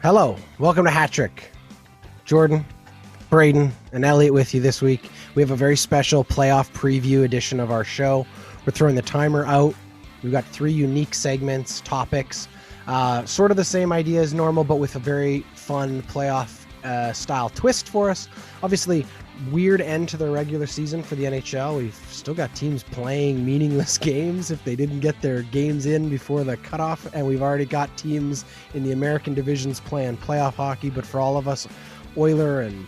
Hello, welcome to HatTrick. Jordan, Braydon, and Elliott with you this week. We have a very special playoff preview edition of our show. We're throwing the timer out. We've got 3 unique segments, topics, sort of the same idea as normal, but with a very fun playoff style twist for us. Obviously, weird end to the regular season for the NHL. We've still got teams playing meaningless games if they didn't get their games in before the cutoff, and we've already got teams in the American divisions playing playoff hockey. But for all of us Oiler and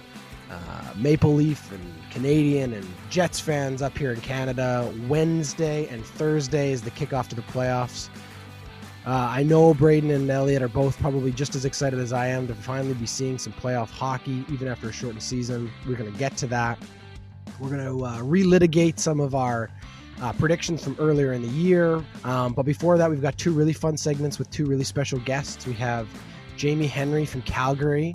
Maple Leaf and Canadian and Jets fans up here in Canada, Wednesday and Thursday is the kickoff to the playoffs. I know Braydon and Elliott are both probably just as excited as I am to finally be seeing some playoff hockey, even after a shortened season. We're going to get to that. We're going to relitigate some of our predictions from earlier in the year. But before that, we've got 2 really fun segments with 2 really special guests. We have Jamie Henry from Calgary.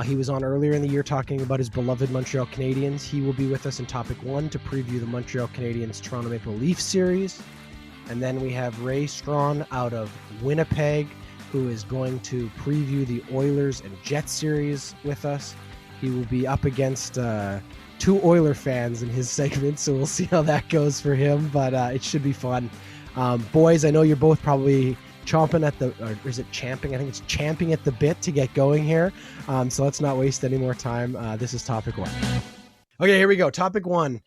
He was on earlier in the year talking about his beloved Montreal Canadiens. He will be with us in topic 1 to preview the Montreal Canadiens Toronto Maple Leaf series. And then we have Ray Strachan out of Winnipeg, who is going to preview the Oilers and Jets series with us. He will be up against 2 Oiler fans in his segment, so we'll see how that goes for him, but it should be fun. Boys, I know you're both probably chomping at the, or is it champing? I think it's champing at the bit to get going here. So let's not waste any more time. This is topic 1. Okay, here we go. Topic 1.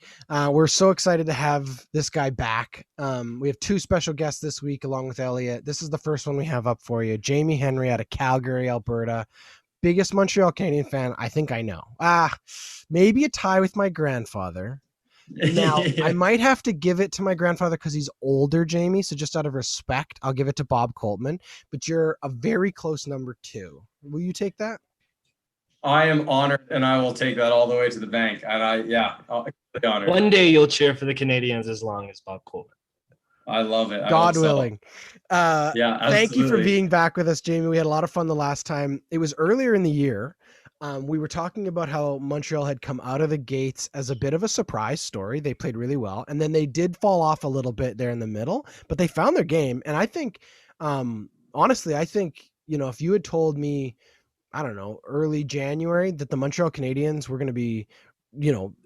We're so excited to have this guy back. We have 2 special guests this week along with Elliott. This is the first one we have up for you. Jamie Henry out of Calgary, Alberta. Biggest Montreal Canadian fan I think I know. Maybe a tie with my grandfather. Now, I might have to give it to my grandfather because he's older, Jamie. So just out of respect, I'll give it to Bob Coltman. But you're a very close number 2. Will you take that? I am honored, and I will take that all the way to the bank. And I'll be honored. One day you'll cheer for the Canadiens as long as Bob Coltman. I love it. God willing. Thank you for being back with us, Jamie. We had a lot of fun the last time. It was earlier in the year. We were talking about how Montreal had come out of the gates as a bit of a surprise story. They played really well, and then they did fall off a little bit there in the middle, but they found their game. And I think, honestly, if you had told me, I don't know, early January that the Montreal Canadiens were going to be,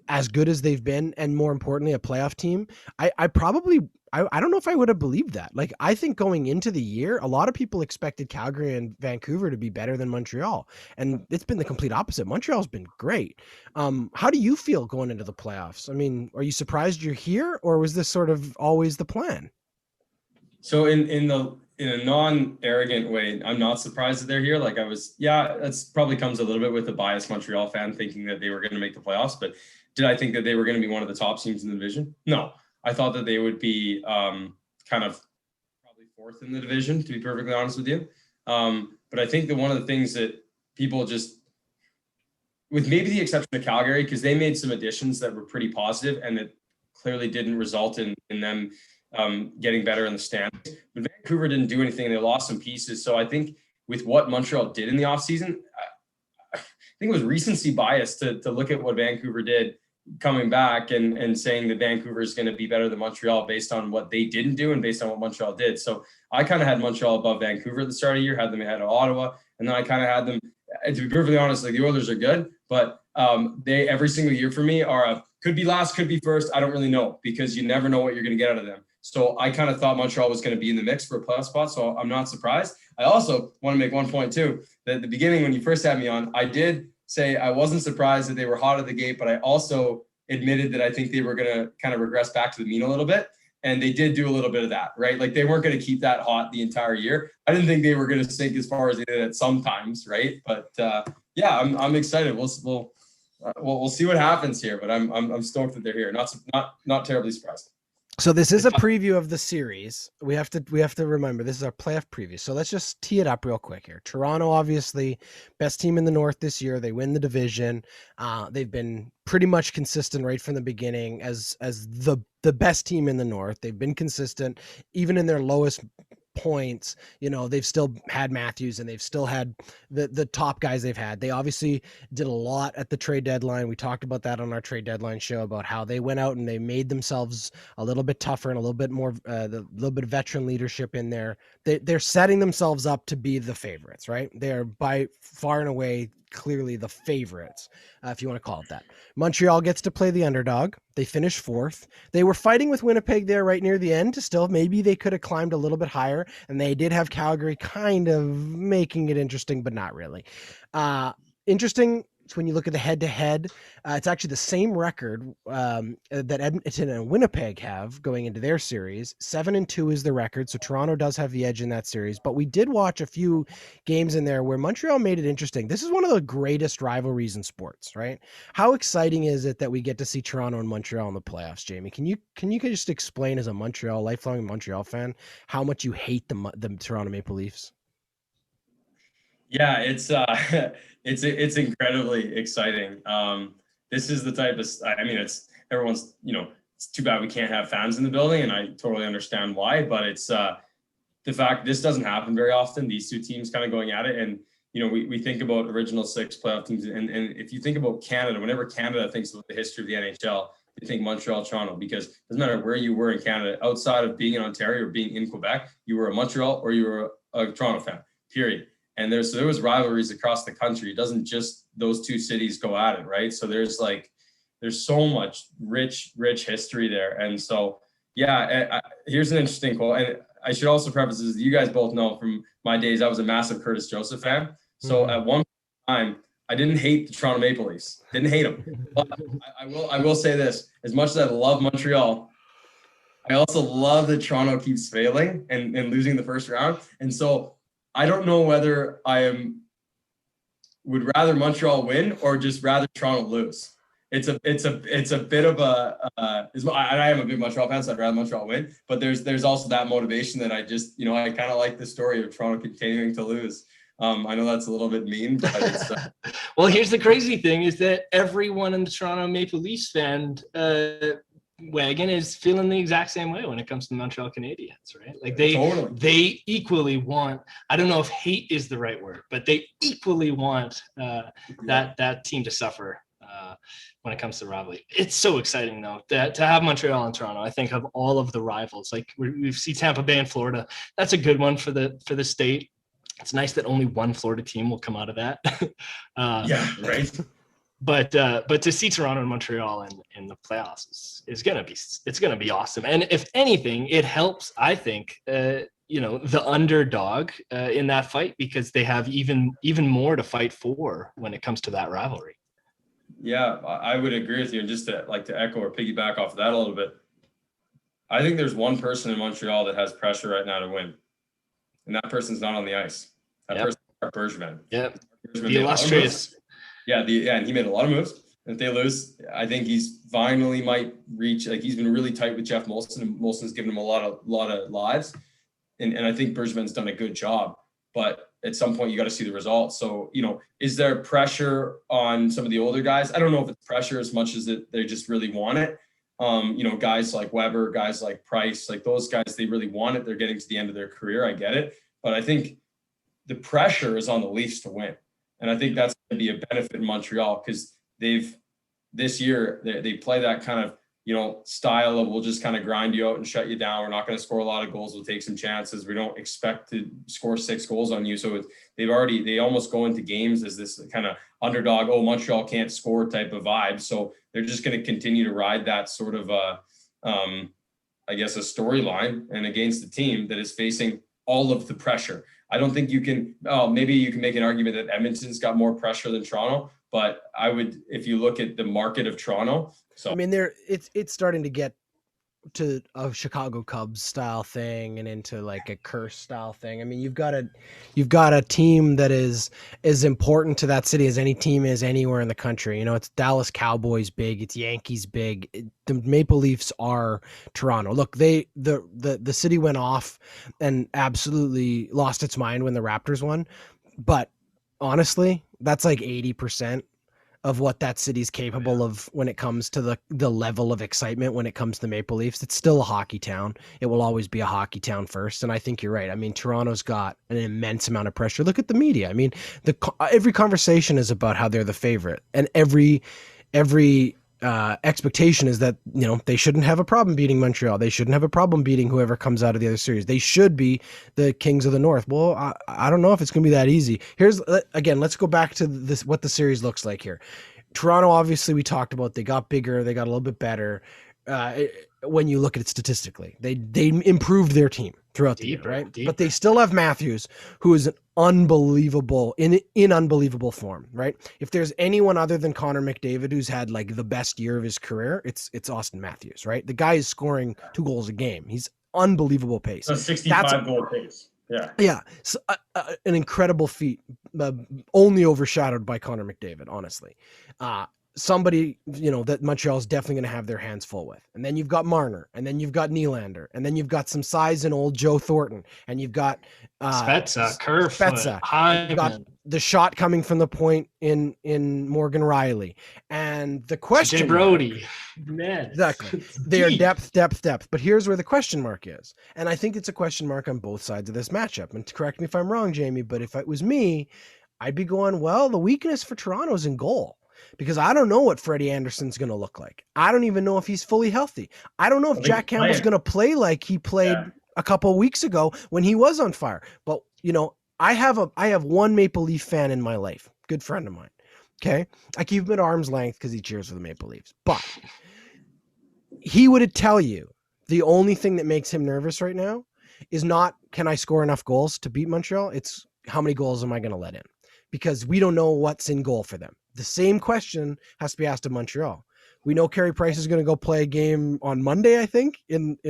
as good as they've been, and more importantly, a playoff team, I don't know if I would have believed that. Like, I think going into the year, a lot of people expected Calgary and Vancouver to be better than Montreal, and it's been the complete opposite. Montreal's been great. How do you feel going into the playoffs? I mean, are you surprised you're here, or was this sort of always the plan? So in a non-arrogant way, I'm not surprised that they're here. Like that's probably comes a little bit with a biased Montreal fan thinking that they were going to make the playoffs. But did I think that they were going to be one of the top teams in the division? No, I thought that they would be kind of probably 4th in the division, to be perfectly honest with you. But I think that one of the things that people just, with maybe the exception of Calgary, because they made some additions that were pretty positive and that clearly didn't result in them getting better in the standings. But Vancouver didn't do anything. They lost some pieces. So I think with what Montreal did in the offseason, I think it was recency bias to look at what Vancouver did coming back and saying that Vancouver is going to be better than Montreal based on what they didn't do and based on what Montreal did. So I kind of had Montreal above Vancouver at the start of the year, had them ahead of Ottawa. And then I kind of had them, to be perfectly honest, like the Oilers are good, but they every single year for me are could be last, could be first. I don't really know because you never know what you're going to get out of them. So I kind of thought Montreal was going to be in the mix for a playoff spot, so I'm not surprised. I also want to make one point too, that at the beginning when you first had me on, I did say I wasn't surprised that they were hot at the gate, but I also admitted that I think they were going to kind of regress back to the mean a little bit, and they did do a little bit of that, right? Like they weren't going to keep that hot the entire year. I didn't think they were going to sink as far as they did at sometimes, right? But I'm excited. We'll see what happens here, but I'm stoked that they're here. Not terribly surprised. So this is a preview of the series. We have to remember this is our playoff preview. So let's just tee it up real quick here. Toronto, obviously, best team in the North this year. They win the division. They've been pretty much consistent right from the beginning as the best team in the North. They've been consistent even in their lowest points, they've still had Matthews and they've still had the top guys they've had. They obviously did a lot at the trade deadline. We talked about that on our trade deadline show about how they went out and they made themselves a little bit tougher and a little bit more, the little bit of veteran leadership in there. They're setting themselves up to be the favorites, right? They're by far and away clearly the favorites, if you want to call it that. Montreal gets to play the underdog. They finish fourth. They were fighting with Winnipeg there right near the end to still, maybe they could have climbed a little bit higher, and they did have Calgary kind of making it interesting, but not really. Interesting when you look at the head-to-head, it's actually the same record that Edmonton and Winnipeg have going into their series. 7-2 is the record, so Toronto does have the edge in that series. But we did watch a few games in there where Montreal made it interesting. This is one of the greatest rivalries in sports, right? How exciting is it that we get to see Toronto and Montreal in the playoffs, Jamie? Can you just explain, as a lifelong Montreal fan, how much you hate the Toronto Maple Leafs? Yeah, it's incredibly exciting. This is the type of, it's everyone's, it's too bad we can't have fans in the building, and I totally understand why, but it's the fact this doesn't happen very often, these two teams kind of going at it. And, we think about original six playoff teams, and if you think about Canada, whenever Canada thinks about the history of the NHL, they think Montreal, Toronto, because it doesn't matter where you were in Canada, outside of being in Ontario or being in Quebec, you were a Montreal or you were a Toronto fan, period. And there was rivalries across the country. It doesn't just those two cities go at it, right? So there's so much rich history there. And so, yeah, here's an interesting quote. And I should also preface this, you guys both know from my days, I was a massive Curtis Joseph fan. So at one time, I didn't hate the Toronto Maple Leafs. Didn't hate them. But I will say this, as much as I love Montreal, I also love that Toronto keeps failing and losing the first round. And so I don't know whether would rather Montreal win or just rather Toronto lose. It's a bit of I am a big Montreal fan, so I'd rather Montreal win. But there's also that motivation that I just, I kind of like the story of Toronto continuing to lose. I know that's a little bit mean, but it's well, here's the crazy thing is that everyone in the Toronto Maple Leafs fan wagon is feeling the exact same way when it comes to the Montreal Canadiens, right? Like they equally want, I don't know if hate is the right word, but they equally want that team to suffer when it comes to rivalry. It's so exciting though that to have Montreal and Toronto. I think of all of the rivals, like we see Tampa Bay and Florida. That's a good one for the state. It's nice that only one Florida team will come out of that. Yeah, right. But to see Toronto and Montreal in the playoffs is gonna be awesome. And if anything, it helps, I think, the underdog in that fight, because they have even more to fight for when it comes to that rivalry. Yeah, I would agree with you. And just to echo or piggyback off of that a little bit, I think there's one person in Montreal that has pressure right now to win, and that person's not on the ice. That person's Bergevin. Yeah, the illustrious. Yeah, and he made a lot of moves. And if they lose, I think he's finally might reach. He's been really tight with Jeff Molson, and Molson's given him a lot of lives. And I think Bergevin's done a good job. But at some point, you got to see the results. So, is there pressure on some of the older guys? I don't know if it's pressure as much as that they just really want it. Guys like Weber, guys like Price, like those guys, they really want it. They're getting to the end of their career. I get it. But I think the pressure is on the Leafs to win. And I think that's going to be a benefit in Montreal, because this year they play that kind of, style of, we'll just kind of grind you out and shut you down. We're not going to score a lot of goals. We'll take some chances. We don't expect to score 6 goals on you. So they almost go into games as this kind of underdog. Oh, Montreal can't score type of vibe. So they're just going to continue to ride that sort of, a storyline, and against the team that is facing all of the pressure. I don't think you can, maybe you can make an argument that Edmonton's got more pressure than Toronto, but I would, if you look at the market of Toronto. So I mean, it's starting to get to a Chicago Cubs style thing and into like a curse style thing. I mean, you've got a team that is as important to that city as any team is anywhere in the country. It's Dallas Cowboys big, it's Yankees big. The Maple Leafs are Toronto. Look, the city went off and absolutely lost its mind when the Raptors won, but honestly, that's like 80% of what that city's capable of when it comes to the level of excitement when it comes to Maple Leafs. It's still a hockey town. It will always be a hockey town first. And I think you're right. I mean, Toronto's got an immense amount of pressure. Look at the media. I mean, every conversation is about how they're the favorite, and every expectation is that, you know, they shouldn't have a problem beating Montreal. They shouldn't have a problem beating whoever comes out of the other series. They should be the Kings of the North. Well, I don't know if it's going to be that easy. Let's go back to this, what the series looks like here. Toronto, obviously, we talked about, they got bigger, they got a little bit better. When you look at it statistically, they improved their team throughout the year, right? But they still have Matthews, who is an unbelievable in unbelievable form, right? If there's anyone other than Connor McDavid who's had like the best year of his career, it's Austin Matthews, right? The guy is scoring 2 goals a game. He's unbelievable pace. So 65 goal pace. Yeah. So, an incredible feat, only overshadowed by Connor McDavid, honestly. Somebody, you know, that Montreal's definitely going to have their hands full with. And then you've got Marner, and then you've got Nylander, and then you've got some size in old Joe Thornton, and you've got Spezza, you've got the shot coming from the point in Morgan Riley, and the question Brody, man, exactly. They are depth. But here's where the question mark is, and I think it's a question mark on both sides of this matchup. And correct me if I'm wrong, Jamie, but if it was me, I'd be going, well, the weakness for Toronto is in goal. Because I don't know what Freddie Anderson's going to look like. I don't even know if he's fully healthy. I don't know if Jack Campbell's going to play like he played a couple of weeks ago when he was on fire. But, you know, I have one Maple Leaf fan in my life, good friend of mine. Okay. I keep him at arm's length because he cheers for the Maple Leafs. But he would tell you the only thing that makes him nervous right now is not, can I score enough goals to beat Montreal? It's how many goals am I going to let in? Because we don't know what's in goal for them. The same question has to be asked of Montreal. We know Carey Price is going to go play a game on Monday, I think, with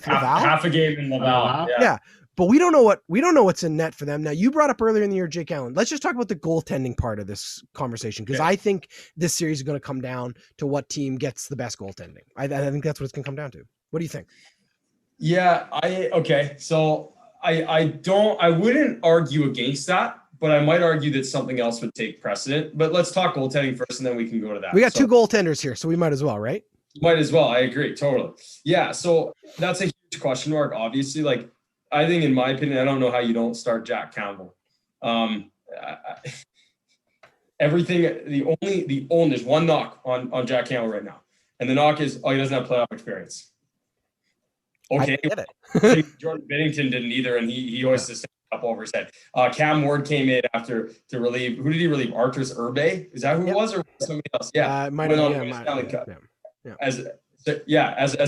Laval. Half a game in Laval. Yeah. But we don't know what's in net for them. Now, you brought up earlier in the year Jake Allen. Let's just talk about the goaltending part of this conversation, because I think this series is going to come down to what team gets the best goaltending. I think that's what it's going to come down to. What do you think? Yeah, So I wouldn't argue against that, but I might argue that something else would take precedent. But let's talk goaltending first, and then we can go to that. We got 2 goaltenders here, so we might as well, right? Might as well. I agree. Totally. Yeah. So that's a huge question mark, obviously. Like, I think, in my opinion, I don't know how you don't start Jack Campbell. There's one knock on Jack Campbell right now. And the knock is, he doesn't have playoff experience. Okay. Jordan Binnington didn't either, and he always just up over his head. Cam Ward came in after to relieve. Who did he relieve? Arturs Urbe? Is that who it was, or somebody else? Yeah, might have been Stanley Cup. As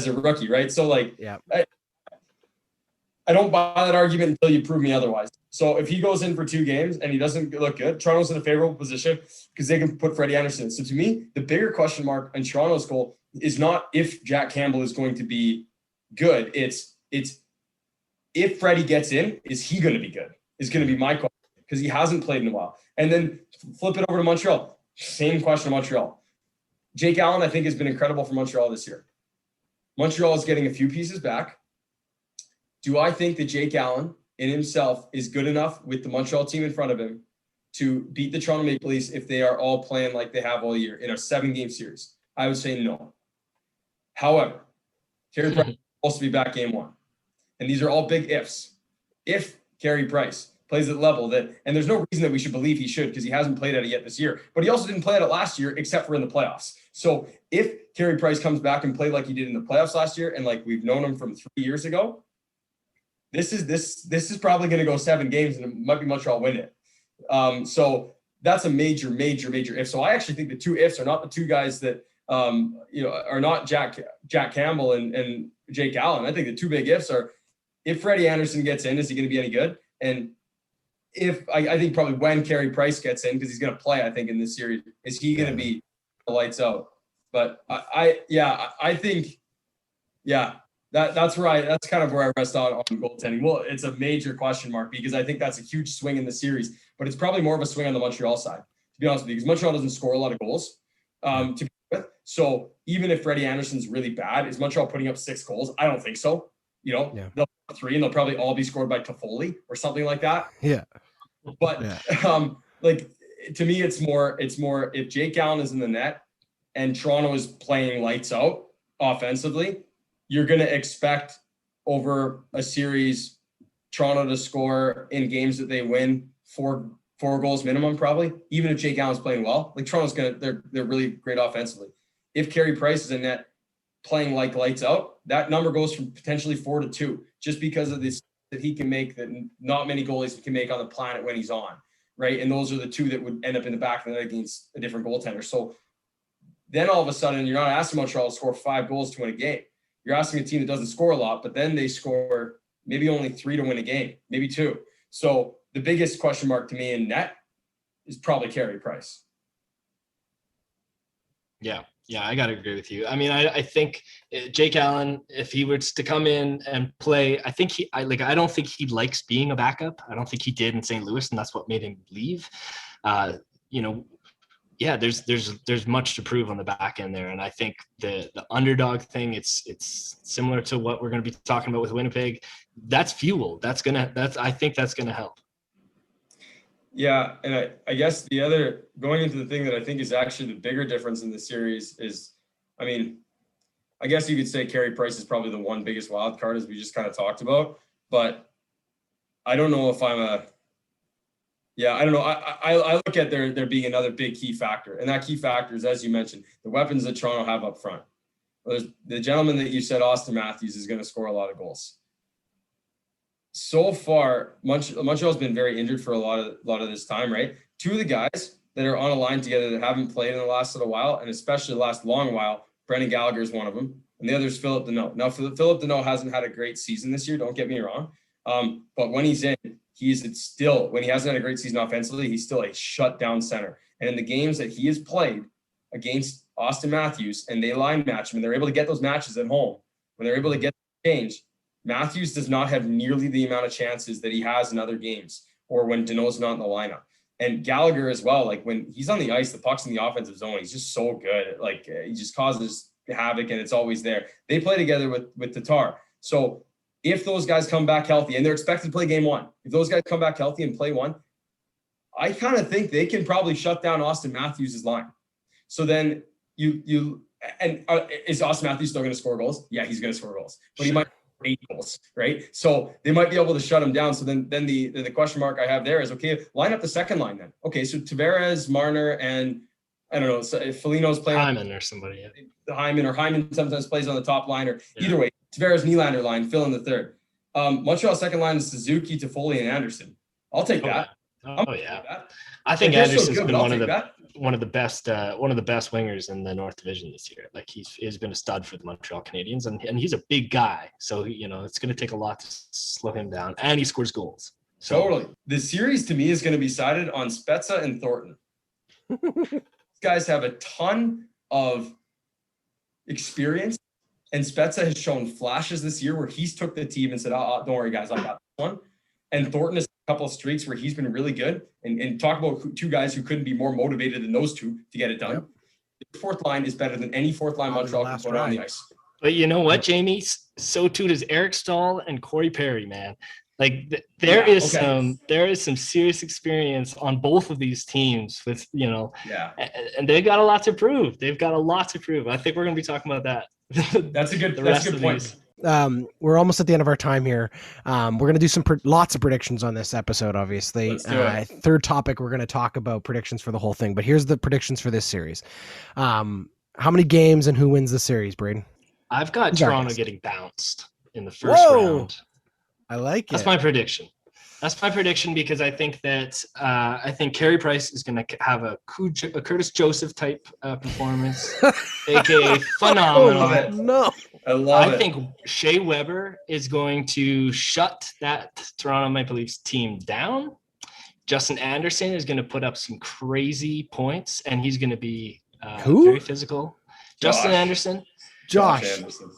a rookie, right? So like, I don't buy that argument until you prove me otherwise. So if he goes in for 2 games and he doesn't look good, Toronto's in a favorable position because they can put Freddie Anderson. So to me, the bigger question mark on Toronto's goal is not if Jack Campbell is going to be good. It's if Freddie gets in, is he going to be good? Is going to be my question, because he hasn't played in a while. And then flip it over to Montreal. Same question to Montreal. Jake Allen, I think, has been incredible for Montreal this year. Montreal is getting a few pieces back. Do I think that Jake Allen in himself is good enough with the Montreal team in front of him to beat the Toronto Maple Leafs if they are all playing like they have all year in a 7-game series? I would say no. However, Carey Price is supposed to be back game 1. And these are all big ifs. If Carey Price plays at level that, and there's no reason that we should believe he should, because he hasn't played at it yet this year, but he also didn't play at it last year except for in the playoffs. So if Carey Price comes back and played like he did in the playoffs last year, and like we've known him from 3 years ago, this is probably going to go 7 games, and it might be Montreal win it. So that's a major if. So I actually think the 2 ifs are not the 2 guys that are not Jack Campbell and Jake Allen. I think the 2 big ifs are, if Freddie Anderson gets in, is he going to be any good? And if I think probably when Carey Price gets in, because he's going to play, I think, in this series, is he going to be the lights out? But I think that's kind of where I rest on goaltending. Well, it's a major question mark, because I think that's a huge swing in the series, but it's probably more of a swing on the Montreal side, to be honest with you, because Montreal doesn't score a lot of goals to be with. So even if Freddie Anderson's really bad, is Montreal putting up 6 goals? I don't think so. They'll have 3, and they'll probably all be scored by Toffoli or something like that. Yeah. But to me, it's more if Jake Allen is in the net and Toronto is playing lights out offensively, you're going to expect over a series Toronto to score in games that they win four goals minimum, probably, even if Jake Allen's playing well. Like Toronto's they're really great offensively. If Carey Price is in net playing like lights out, that number goes from potentially 4-2, just because of this that he can make that not many goalies can make on the planet when he's on, right? And those are the two that would end up in the back of the net against a different goaltender. So then all of a sudden, you're not asking Montreal to score 5 goals to win a game. You're asking a team that doesn't score a lot, but then they score maybe only 3 to win a game, maybe 2. So the biggest question mark to me in net is probably Carey Price. Yeah, I got to agree with you. I mean, I think Jake Allen, if he were to come in and play, I don't think he likes being a backup. I don't think he did in St. Louis, and that's what made him leave. Yeah, there's much to prove on the back end there, and I think the underdog thing, it's similar to what we're going to be talking about with Winnipeg. That's fuel. I think that's gonna help. Yeah, and I guess the other, going into the thing that I think is actually the bigger difference in the series is, I mean, I guess you could say Carey Price is probably the one biggest wild card, as we just kind of talked about, but I don't know if I don't know. I look at there being another big key factor, and that key factor is, as you mentioned, the weapons that Toronto have up front. There's the gentleman that you said, Austin Matthews, is going to score a lot of goals. So far, Montreal's been very injured for a lot of this time, right? 2 of the guys that are on a line together that haven't played in the last little while, and especially the last long while, Brendan Gallagher is one of them, and the other is Phillip Danault. Now, Phillip Danault hasn't had a great season this year, don't get me wrong, but when he's in, when he hasn't had a great season offensively, he's still a shutdown center. And in the games that he has played against Austin Matthews, and they line match him, and they're able to get those matches at home, when they're able to get the change, Matthews does not have nearly the amount of chances that he has in other games, or when Danault's not in the lineup. And Gallagher as well, like when he's on the ice, the puck's in the offensive zone, he's just so good. Like he just causes havoc, and it's always there. They play together with Tatar. So if those guys come back healthy, and they're expected to play game 1, if those guys come back healthy and play 1, I kind of think they can probably shut down Austin Matthews' line. So then is Austin Matthews still going to score goals? Yeah, he's going to score goals, but he might 8 goals, right? So they might be able to shut him down. So then the question mark I have there is, okay, line up the second line then. Okay, so Tavares, Marner, and I don't know, so if Foligno's playing Hyman or somebody. Yeah. Hyman sometimes plays on the top line, or either way, Tavares Nylander line, fill in the third. Montreal second line is Suzuki, Toffoli, and Anderson. I'll take that. Yeah. I think Anderson's been one of the best wingers in the North Division this year. Like he's been a stud for the Montreal Canadiens, and he's a big guy, so it's going to take a lot to slow him down, and he scores goals. So. Totally. The series to me is going to be decided on Spezza and Thornton. These guys have a ton of experience, and Spezza has shown flashes this year where he's took the team and said, "Oh, don't worry, guys, I got this one." And Thornton has a couple of streaks where he's been really good. And talk about 2 guys who couldn't be more motivated than those 2 to get it done. Yep. The fourth line is better than any fourth line Montreal can put on the ice. But you know what, Jamie? So too does Eric Stahl and Corey Perry, man. Like there is some serious experience on both of these teams with, and they've got a lot to prove. I think we're going to be talking about that. That's a good point. We're almost at the end of our time here. We're going to do some lots of predictions on this episode, obviously. Third topic, we're going to talk about predictions for the whole thing. But here's the predictions for this series. How many games and who wins the series, Braydon? I've got Toronto getting bounced in the first round. I like it. That's my prediction. Because I think that Carey Price is going to have a Curtis Joseph type performance, aka phenomenal. I think Shea Weber is going to shut that Toronto Maple Leafs team down. Justin Anderson is going to put up some crazy points, and he's going to be very physical. Justin Anderson. Josh Anderson.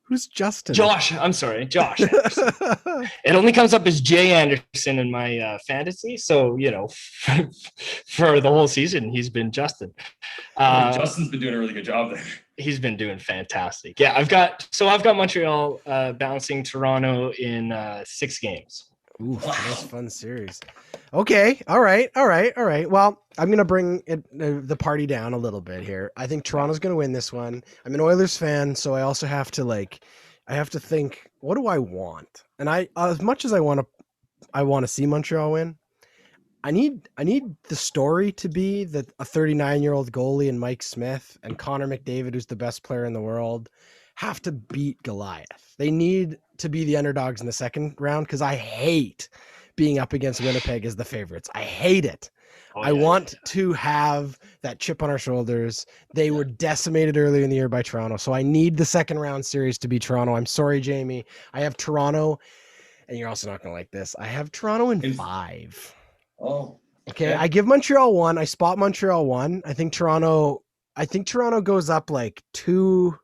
Who's Justin? Josh Anderson. It only comes up as Jay Anderson in my fantasy. So, for the whole season, he's been Justin. Justin's been doing a really good job there. He's been doing fantastic. Yeah, I've got Montreal bouncing Toronto in 6 games. Ooh, nice fun series. Okay, all right. Well, I'm gonna bring the party down a little bit here. I think Toronto's gonna win this one. I'm an Oilers fan, so I also have to think, what do I want? And as much as I want to see Montreal win, I need the story to be that a 39-year-old goalie and Mike Smith and Connor McDavid, who's the best player in the world, have to beat Goliath. They need to be the underdogs in the second round because I hate being up against Winnipeg as the favorites. I hate it. I want to have that chip on our shoulders. They were decimated earlier in the year by Toronto, so I need the second round series to be Toronto. I'm sorry, Jamie. I have Toronto, and you're also not going to like this. I have Toronto in 5. Oh. Okay. I give Montreal 1. I spot Montreal 1. I think Toronto goes up like 2.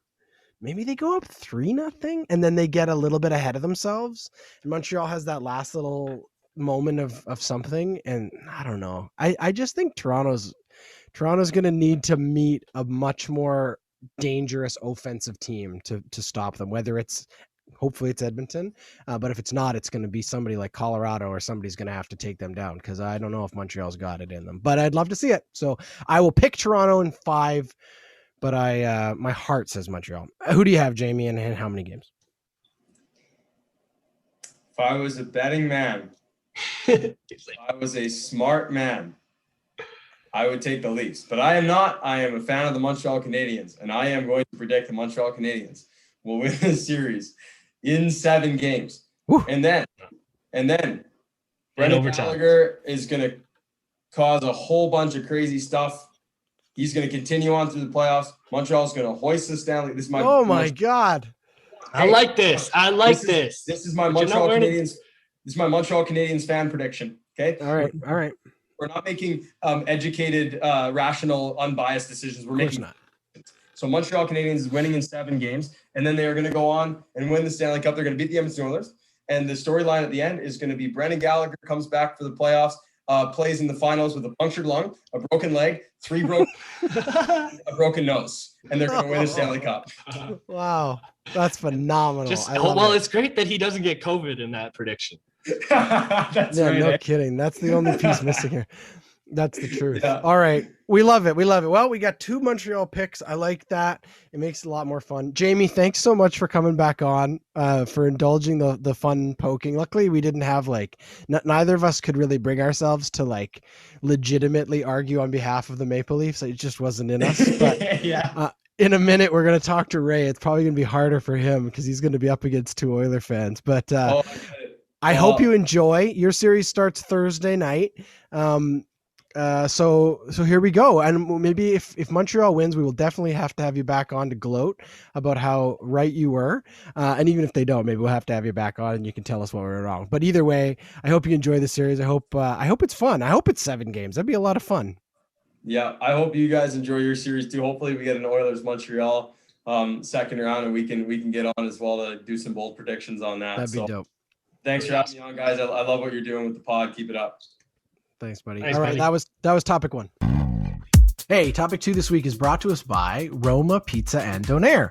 Maybe they go up 3-0, and then they get a little bit ahead of themselves. And Montreal has that last little moment of something, and I don't know. I just think Toronto's going to need to meet a much more dangerous offensive team to stop them. Hopefully it's Edmonton, but if it's not, it's going to be somebody like Colorado, or somebody's going to have to take them down because I don't know if Montreal's got it in them. But I'd love to see it, so I will pick Toronto in 5. But my heart says Montreal. Who do you have, Jamie, and how many games? If I was a betting man, if I was a smart man, I would take the Leafs. But I am not. I am a fan of the Montreal Canadiens, and I am going to predict the Montreal Canadiens will win this series in 7 games. Woo. And then Brendan Gallagher is going to cause a whole bunch of crazy stuff. He's going to continue on through the playoffs. Montreal's going to hoist the Stanley. This is my. Oh my God! I like this. This is my Montreal Canadiens. This is my Montreal Canadiens fan prediction. Okay. All right. We're not making educated, rational, unbiased decisions. We're making. So Montreal Canadiens is winning in 7 games, and then they are going to go on and win the Stanley Cup. They're going to beat the Edmonton Oilers, and the storyline at the end is going to be Brendan Gallagher comes back for the playoffs. Plays in the finals with a punctured lung, a broken leg, 3 broken, a broken nose, and they're going to win a Stanley Cup. Wow, that's phenomenal. It's great that he doesn't get COVID in that prediction. That's right. No eh? kidding. That's the only piece missing here. That's the truth. Yeah. All right. We love it. Well, we got 2 Montreal picks. I like that. It makes it a lot more fun. Jamie, thanks so much for coming back on, for indulging the fun poking. Luckily, we didn't have neither of us could really bring ourselves to legitimately argue on behalf of the Maple Leafs. It just wasn't in us. But yeah. In a minute, we're going to talk to Ray. It's probably going to be harder for him because he's going to be up against 2 Oiler fans. But I hope you enjoy. Your series starts Thursday night. So here we go. And maybe if Montreal wins, we will definitely have to have you back on to gloat about how right you were. And even if they don't, maybe we'll have to have you back on and you can tell us what we were wrong. But either way, I hope you enjoy the series. I hope it's fun. I hope it's 7 games. That'd be a lot of fun. Yeah. I hope you guys enjoy your series too. Hopefully we get an Oilers Montreal second round, and we can get on as well to do some bold predictions on that. That'd be dope. Thanks for having me on, guys. I love what you're doing with the pod. Keep it up. Thanks, buddy. Thanks, All right, buddy. that was topic 1. Hey, topic 2 this week is brought to us by Roma Pizza and Donair.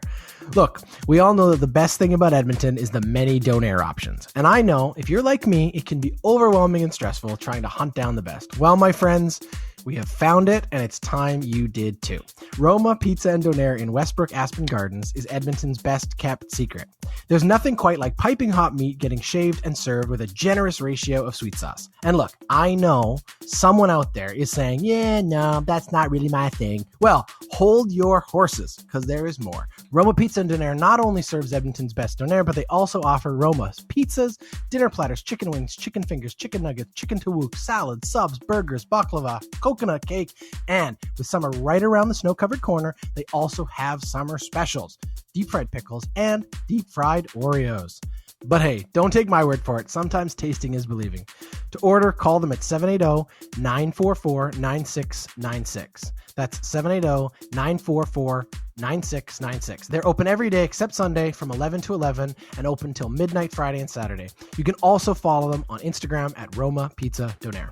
Look, we all know that the best thing about Edmonton is the many Donair options. And I know if you're like me, it can be overwhelming and stressful trying to hunt down the best. Well, my friends, we have found it, and it's time you did too. Roma Pizza and Donair in Westbrook Aspen Gardens is Edmonton's best kept secret. There's nothing quite like piping hot meat getting shaved and served with a generous ratio of sweet sauce. And look, I know someone out there is saying, yeah, no, that's not really my thing. Well, hold your horses, because there is more. Roma Pizza and Donair not only serves Edmonton's best donair, but they also offer Roma's pizzas, dinner platters, chicken wings, chicken fingers, chicken nuggets, chicken tawuk, salads, subs, burgers, baklava, coconut cake, and with summer right around the snow-covered corner, they also have summer specials, deep fried pickles, and deep fried Oreos. But hey, don't take my word for it. Sometimes tasting is believing. To order, call them at 780-944-9696. That's 780-944-9696. They're open every day except Sunday from 11 to 11 and open till midnight Friday and Saturday. You can also follow them on Instagram at Roma Pizza Donair.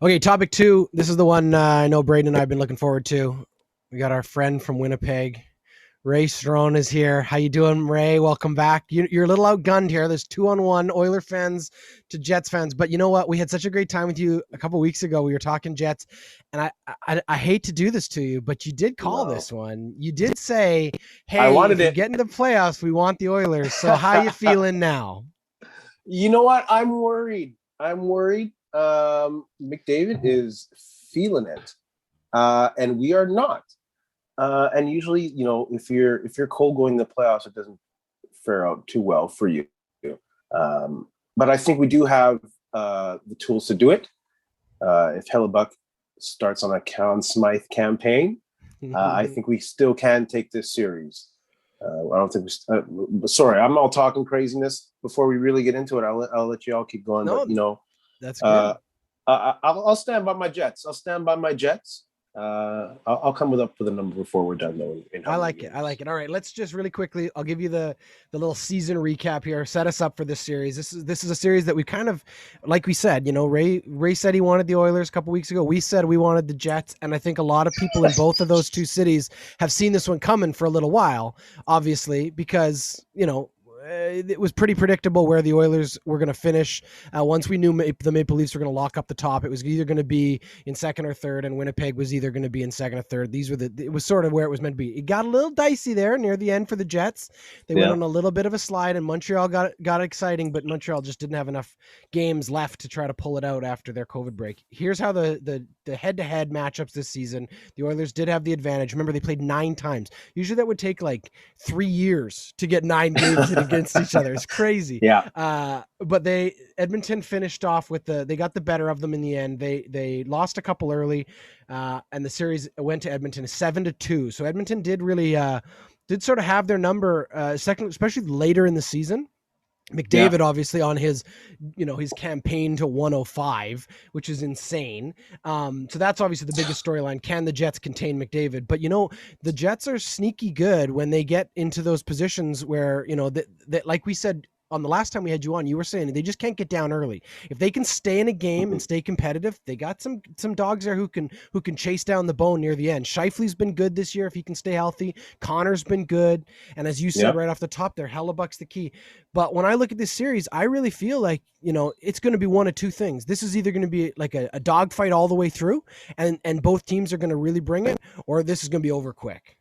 Okay, topic 2. This is the one I know Braydon and I have been looking forward to. We got our friend from Winnipeg, Ray Strachan is here. How you doing, Ray? Welcome back. You're a little outgunned here. There's 2-on-1 Oiler fans to Jets fans. But you know what? We had such a great time with you a couple weeks ago. We were talking Jets, and I hate to do this to you, but you did call this one. You did say, "Hey, if we get into the playoffs, we want the Oilers." So how you feeling now? You know what? I'm worried. McDavid is feeling it, and we are not. And usually, if you're cold going to the playoffs, it doesn't fare out too well for you. But I think we do have the tools to do it. If Hellebuck starts on a Conn Smythe campaign, I think we still can take this series. I don't think sorry, I'm all talking craziness. Before we really get into it, I'll let you all keep going. No, but that's good. I'll stand by my Jets. I'll come up with a number before we're done, though. I like it. All right, let's just really quickly. I'll give you the little season recap here. Set us up for this series. This is a series that we kind of, like we said, Ray said he wanted the Oilers a couple weeks ago. We said we wanted the Jets, and I think a lot of people in both of those two cities have seen this one coming for a little while. Obviously, because it was pretty predictable where the Oilers were going to finish. Once we knew the Maple Leafs were going to lock up the top, it was either going to be in second or third, and Winnipeg was either going to be in second or third. It was sort of where it was meant to be. It got a little dicey there near the end for the Jets. They went on a little bit of a slide, and Montreal got exciting, but Montreal just didn't have enough games left to try to pull it out after their COVID break. Here's how the head-to-head matchups this season. The Oilers did have the advantage. Remember, they played 9 times. Usually that would take like 3 years to get 9 games in against each other. It's crazy. Yeah. But Edmonton finished off with they got the better of them in the end. They lost a couple early, and the series went to Edmonton 7-2. So Edmonton did really did sort of have their number second, especially later in the season. McDavid obviously on his campaign to 105, which is insane. So that's obviously the biggest storyline. Can the Jets contain McDavid? But the Jets are sneaky good when they get into those positions where that like we said on the last time we had you on, you were saying they just can't get down early. If they can stay in a game and stay competitive, they got some dogs there who can chase down the bone near the end. Scheifele's been good this year if he can stay healthy. Connor's been good, and as you said right off the top there, Hellebuck's the key. But when I look at this series, I really feel like it's going to be one of two things. This is either going to be like a dogfight all the way through, and both teams are going to really bring it, or this is going to be over quick.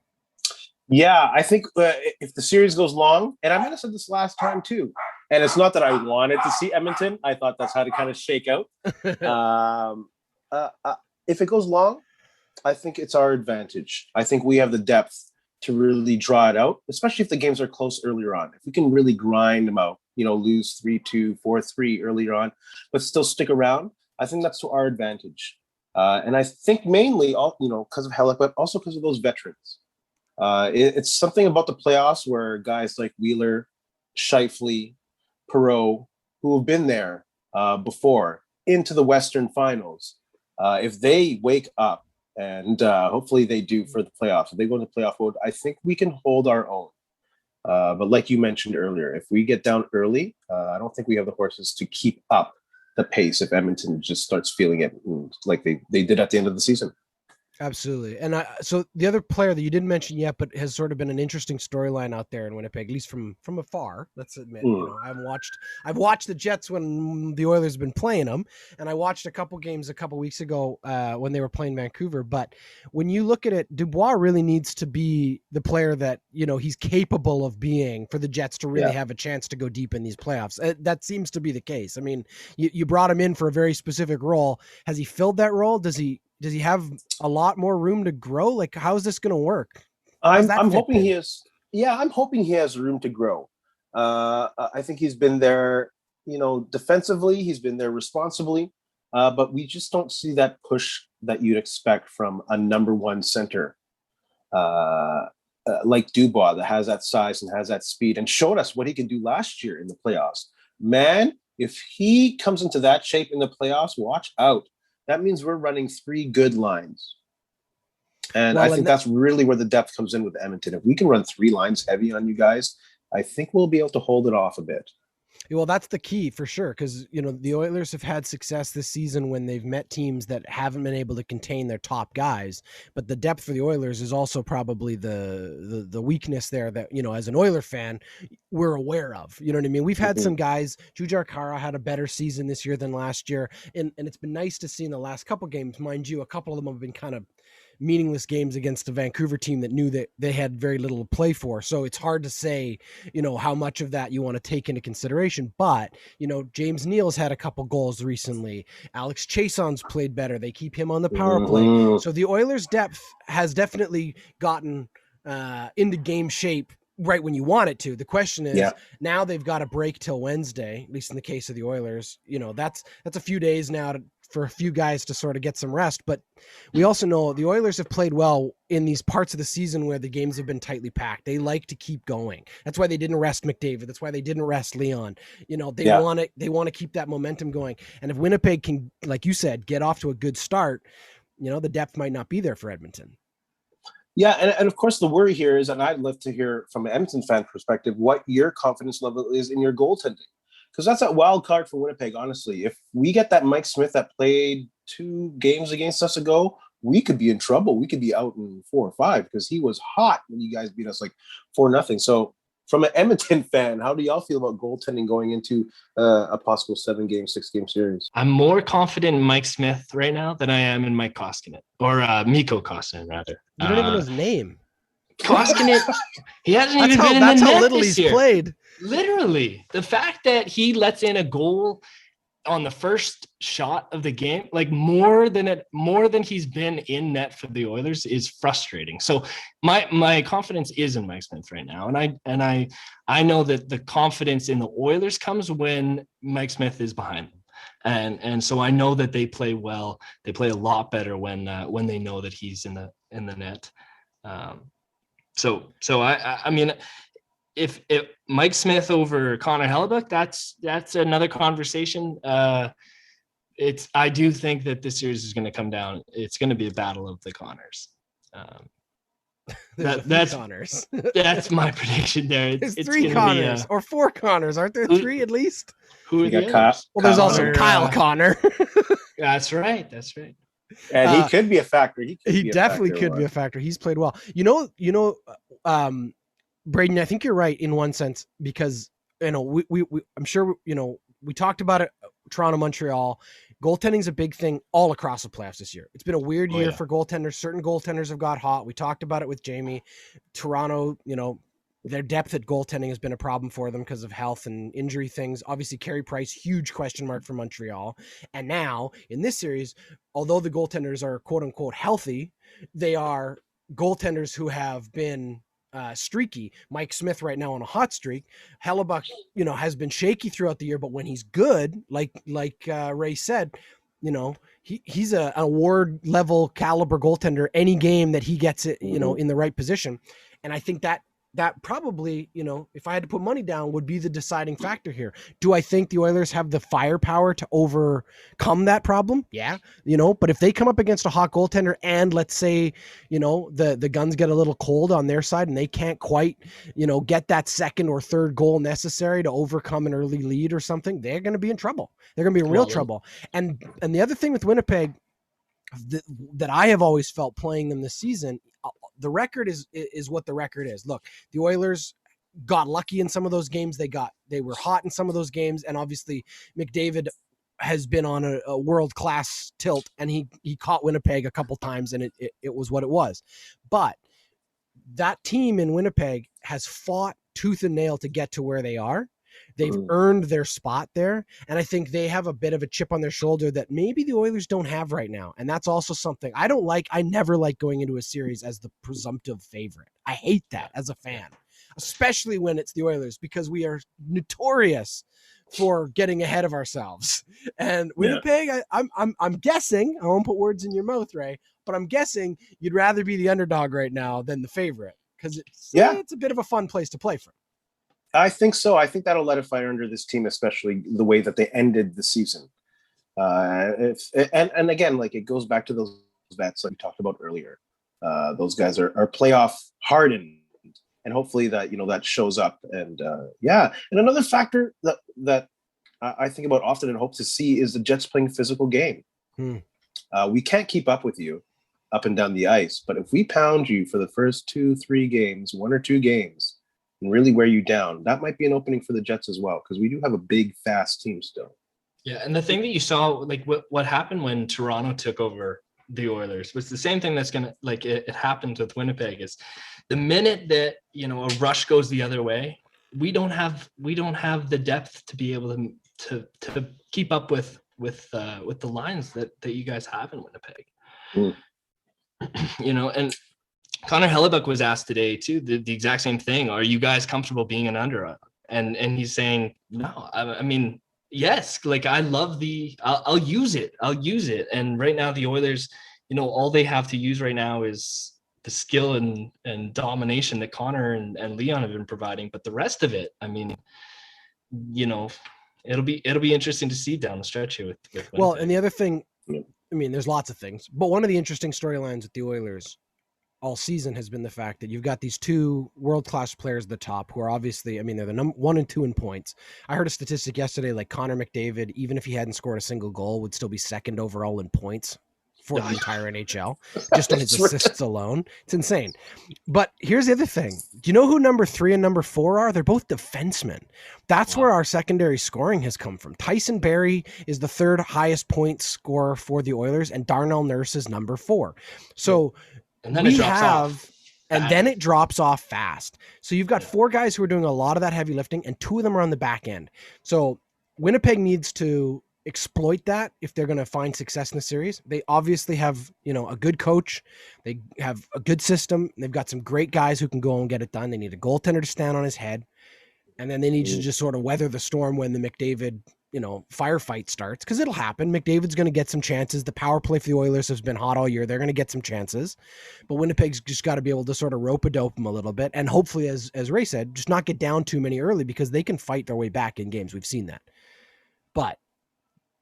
Yeah, I think if the series goes long, and I might have said this last time too, and it's not that I wanted to see Edmonton. I thought that's how to kind of shake out. If it goes long, I think it's our advantage. I think we have the depth to really draw it out, especially if the games are close earlier on. If we can really grind them out, lose 3-2, 4-3 earlier on, but still stick around, I think that's to our advantage. And I think mainly, because of Hellebuck, but also because of those veterans. It's something about the playoffs where guys like Wheeler, Scheifele, Perreault, who have been there before into the Western Finals, if they wake up, and hopefully they do for the playoffs, if they go into playoff mode, I think we can hold our own. But like you mentioned earlier, if we get down early, I don't think we have the horses to keep up the pace if Edmonton just starts feeling it like they did at the end of the season. Absolutely. And so the other player that you didn't mention yet, but has sort of been an interesting storyline out there in Winnipeg, at least from afar, let's admit, I've watched the Jets when the Oilers have been playing them, and I watched a couple games a couple weeks ago when they were playing Vancouver. But when you look at it, Dubois really needs to be the player that, he's capable of being for the Jets to really have a chance to go deep in these playoffs. That seems to be the case. I mean, you brought him in for a very specific role. Has he filled that role? Does he have a lot more room to grow? Like, how is this going to work? I'm hoping he is. Yeah, I'm hoping he has room to grow. I think he's been there, defensively. He's been there responsibly, but we just don't see that push that you'd expect from a number one center like Dubois that has that size and has that speed and showed us what he could do last year in the playoffs. Man, if he comes into that shape in the playoffs, watch out. That means we're running 3 good lines. And I think that's really where the depth comes in with Edmonton. If we can run 3 lines heavy on you guys, I think we'll be able to hold it off a bit. Well, that's the key for sure, because the Oilers have had success this season when they've met teams that haven't been able to contain their top guys. But the depth for the Oilers is also probably the weakness there that as an Oiler fan we're aware of. You know what I mean? We've had some guys. Jujhar Khaira had a better season this year than last year, and it's been nice to see in the last couple games. Mind you, a couple of them have been kind of meaningless games against a Vancouver team that knew that they had very little to play for. So it's hard to say, how much of that you want to take into consideration. But, James Neal's had a couple goals recently. Alex Chason's played better. They keep him on the power play. So the Oilers' depth has definitely gotten into game shape right when you want it to. The question is, now they've got a break till Wednesday, at least in the case of the Oilers. That's a few days now for a few guys to sort of get some rest. But we also know the Oilers have played well in these parts of the season where the games have been tightly packed. They like to keep going. That's why they didn't rest McDavid. That's why they didn't rest Leon. They want to keep that momentum going. And if Winnipeg can, like you said, get off to a good start, the depth might not be there for Edmonton. Yeah, and of course the worry here is, and I'd love to hear from an Edmonton fan perspective, what your confidence level is in your goaltending. Because that's a wild card for Winnipeg, honestly. If we get that Mike Smith that played 2 games against us ago, we could be in trouble. We could be out in 4 or 5 because he was hot when you guys beat us like 4-0. So from an Edmonton fan, how do y'all feel about goaltending going into a possible 7-game, 6-game series? I'm more confident in Mike Smith right now than I am in Mike Koskinen, or Mikko Koskinen, rather. You don't even know his name. Koskinen, he hasn't even been in the net this year. That's how little he's played. Literally, the fact that he lets in a goal on the first shot of the game, like more than he's been in net for the Oilers, is frustrating. So my confidence is in Mike Smith right now, and I know that the confidence in the Oilers comes when Mike Smith is behind them, and so I know that they play well. They play a lot better when they know that he's in the net. So I mean, if Mike Smith over Connor Hellebuyck, that's another conversation. I do think that this series is going to come down. It's going to be a battle of the Connors. That's Connors. That's my prediction there. It's 3 Connors or 4 Connors. Aren't there 3 at least? Who are the others? Well, there's also Kyle Connor. That's right. And he could be a factor. He definitely could be a factor. He's played well. Braydon, I think you're right in one sense, because I'm sure we talked about it. Toronto, Montreal, goaltending is a big thing all across the playoffs this year. It's been a weird year for goaltenders. Certain goaltenders have got hot. We talked about it with Jamie. Toronto, their depth at goaltending has been a problem for them because of health and injury things. Obviously, Carey Price, huge question mark for Montreal. And now in this series, although the goaltenders are quote unquote healthy, they are goaltenders who have been streaky. Mike Smith right now on a hot streak. Hellebuyck, has been shaky throughout the year, but when he's good, like Ray said, he's an award level caliber goaltender. Any game that he gets it, in the right position, and I think that probably, if I had to put money down, would be the deciding factor here. Do I think the Oilers have the firepower to overcome that problem? Yeah. But if they come up against a hot goaltender and let's say, the guns get a little cold on their side and they can't quite, get that second or third goal necessary to overcome an early lead or something, they're going to be in trouble. They're going to be in real trouble. And the other thing with Winnipeg that I have always felt playing them this season, the record is what the record is. Look, the Oilers got lucky in some of those games. They were hot in some of those games. And obviously McDavid has been on a world-class tilt, and he caught Winnipeg a couple times, and it was what it was. But that team in Winnipeg has fought tooth and nail to get to where they are. They've earned their spot there, and I think they have a bit of a chip on their shoulder that maybe the Oilers don't have right now, and that's also something I don't like. I never like going into a series as the presumptive favorite. I hate that as a fan, especially when it's the Oilers, because we are notorious for getting ahead of ourselves. And Winnipeg, I'm guessing, I won't put words in your mouth, Ray, but I'm guessing you'd rather be the underdog right now than the favorite, because it's a bit of a fun place to play from. I think so. I think that'll let a fire under this team, especially the way that they ended the season. And again, like, it goes back to those vets like we talked about earlier. Those guys are playoff hardened. and hopefully that that shows up. And and another factor that I think about often and hope to see is the Jets playing physical game. We can't keep up with you up and down the ice, but if we pound you for the first 2-3 games, 1 or 2 games, and really wear you down, that might be an opening for the Jets as well, because we do have a big, fast team still. Yeah, and the thing that you saw, like what happened when Toronto took over the Oilers was the same thing that's gonna it happened with Winnipeg. Is the minute that a rush goes the other way, we don't have the depth to be able to keep up with the lines that you guys have in Winnipeg. And Connor Hellebuck was asked today too the exact same thing. Are you guys comfortable being an under? And he's saying no. I mean, yes. Like I love I'll use it. And right now the Oilers, all they have to use right now is the skill and domination that Connor and Leon have been providing. But the rest of it, I mean, it'll be interesting to see down the stretch here with well, and the other thing, I mean, there's lots of things, but one of the interesting storylines with the Oilers all season has been the fact that you've got these 2 world-class players at the top who are obviously, I mean, they're the 1 and 2 in points. I heard a statistic yesterday, like Connor McDavid, even if he hadn't scored a single goal, would still be 2nd overall in points for the entire NHL, just on his assists alone. It's insane. But here's the other thing. Do you know who number 3 and number 4 are? They're both defensemen. That's where our secondary scoring has come from. Tyson Barrie is the 3rd highest point scorer for the Oilers, and Darnell Nurse is number 4. So and then it drops off. And then it drops off fast. So you've got 4 guys who are doing a lot of that heavy lifting, and 2 of them are on the back end. So Winnipeg needs to exploit that if they're going to find success in the series. They obviously have, a good coach. They have a good system. They've got some great guys who can go and get it done. They need a goaltender to stand on his head. And then they need to just sort of weather the storm when the McDavid, firefight starts, because it'll happen. McDavid's going to get some chances. The power play for the Oilers has been hot all year. They're going to get some chances, but Winnipeg's just got to be able to sort of rope-a-dope them a little bit. And hopefully, as Ray said, just not get down too many early, because they can fight their way back in games. We've seen that. But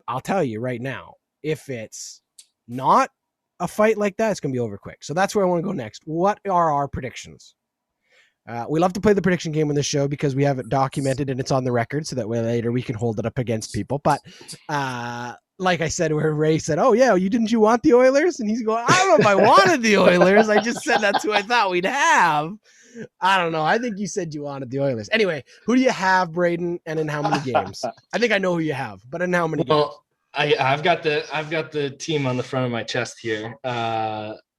I'll tell you right now, if it's not a fight like that, it's going to be over quick. So that's where I want to go next. What are our predictions? We love to play the prediction game on the show because we have it documented and it's on the record, so that way later we can hold it up against people. But like I said, where Ray said, "Oh yeah, didn't you want the Oilers?" And he's going, "I don't know if I wanted the Oilers. I just said that's who I thought we'd have." I don't know. I think you said you wanted the Oilers. Anyway, who do you have, Braydon, and in how many games? I think I know who you have, but in how many games? I've got the team on the front of my chest here.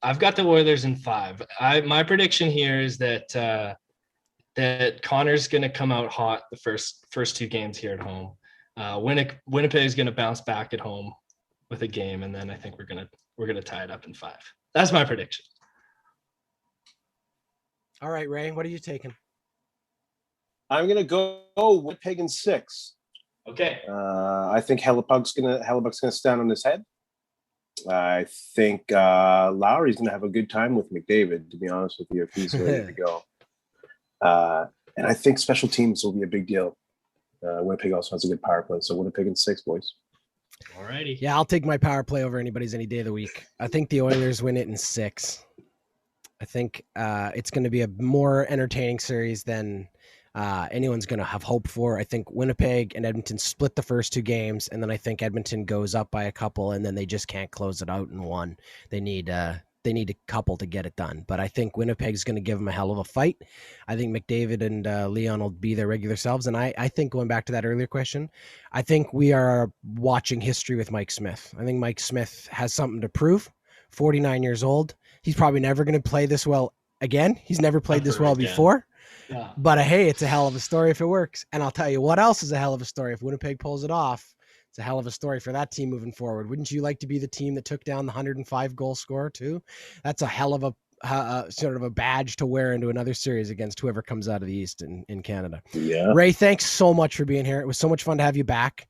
I've got the Oilers in 5. My prediction here is that Connor's going to come out hot the first 2 games here at home. Winnipeg is going to bounce back at home with a game, and then I think we're gonna tie it up in 5. That's my prediction. All right, Ray, what are you taking? I'm gonna go Winnipeg in 6. Okay. I think Hellebuck's gonna stand on his head. I think Lowry's gonna have a good time with McDavid, to be honest with you, if he's ready to go. And I think special teams will be a big deal. Winnipeg also has a good power play, so Winnipeg in 6, boys. All righty. Yeah, I'll take my power play over anybody's any day of the week. I think the Oilers win it in 6. I think it's going to be a more entertaining series than anyone's going to have hope for. I think Winnipeg and Edmonton split the first 2 games, and then I think Edmonton goes up by a couple, and then they just can't close it out in 1. They need a couple to get it done. But I think Winnipeg's going to give them a hell of a fight. I think McDavid and Leon will be their regular selves. And I think, going back to that earlier question, I think we are watching history with Mike Smith. I think Mike Smith has something to prove. 49 years old. He's probably never going to play this well again. He's never played this well before. Yeah. But hey, it's a hell of a story if it works. And I'll tell you what else is a hell of a story. If Winnipeg pulls it off, it's a hell of a story for that team moving forward. Wouldn't you like to be the team that took down the 105 goal scorer too? That's a hell of a sort of a badge to wear into another series against whoever comes out of the East in Canada. Yeah. Ray, thanks so much for being here. It was so much fun to have you back.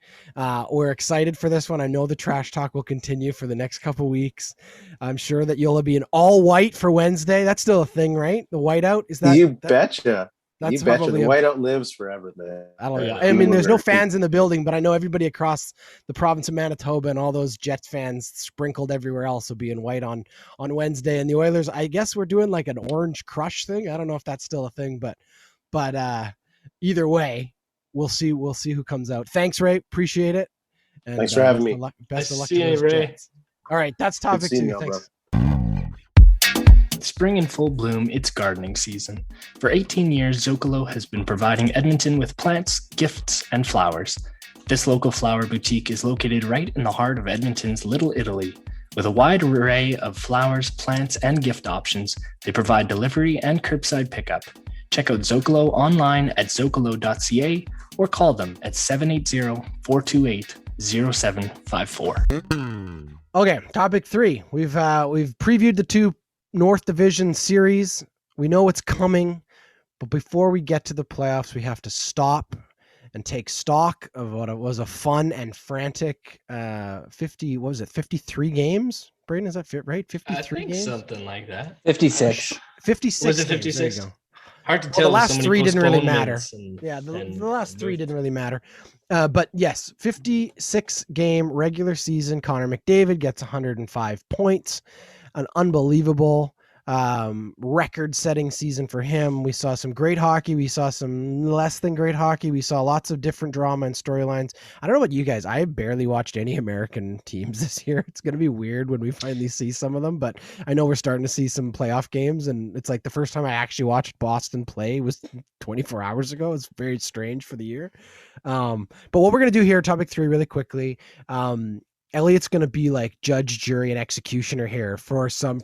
We're excited for this one. I know the trash talk will continue for the next couple weeks. I'm sure that you'll be in all white for Wednesday. That's still a thing, right? The whiteout, is that? You betcha. That's you betcha probably the whiteout lives forever, man. I mean, there's no fans in the building, but I know everybody across the province of Manitoba and all those Jets fans sprinkled everywhere else will be in white on Wednesday. And the Oilers, I guess we're doing like an orange crush thing. I don't know if that's still a thing, but either way, we'll see who comes out. Thanks, Ray. Appreciate it. And, thanks for having me. Best of luck to those Ray. Jets. All right, that's topic 2. Thanks. Spring in full bloom, it's gardening season. For 18 years, Zocalo has been providing Edmonton with plants, gifts, and flowers. This local flower boutique is located right in the heart of Edmonton's Little Italy. With a wide array of flowers, plants, and gift options, they provide delivery and curbside pickup. Check out Zocalo online at zocalo.ca or call them at 780-428-0754. Okay, topic 3. We've previewed the 2 North Division series. We know what's coming, but before we get to the playoffs, we have to stop and take stock of what it was a fun and frantic 53 games? Braydon, is that fit, right? 53 games? Something like that. 56. 56 Was it games. 56? There you go. Hard to tell. The last 3 didn't really matter. The last 3 didn't really matter. But yes, 56 game regular season. Connor McDavid gets 105 points. An unbelievable record-setting season for him. We saw some great hockey. We saw some less than great hockey. We saw lots of different drama and storylines. I don't know about you guys. I barely watched any American teams this year. It's going to be weird when we finally see some of them, but I know we're starting to see some playoff games, and it's like the first time I actually watched Boston play was 24 hours ago. It's very strange for the year. But what we're going to do here, topic 3, really quickly, Elliott's going to be like judge, jury, and executioner here for some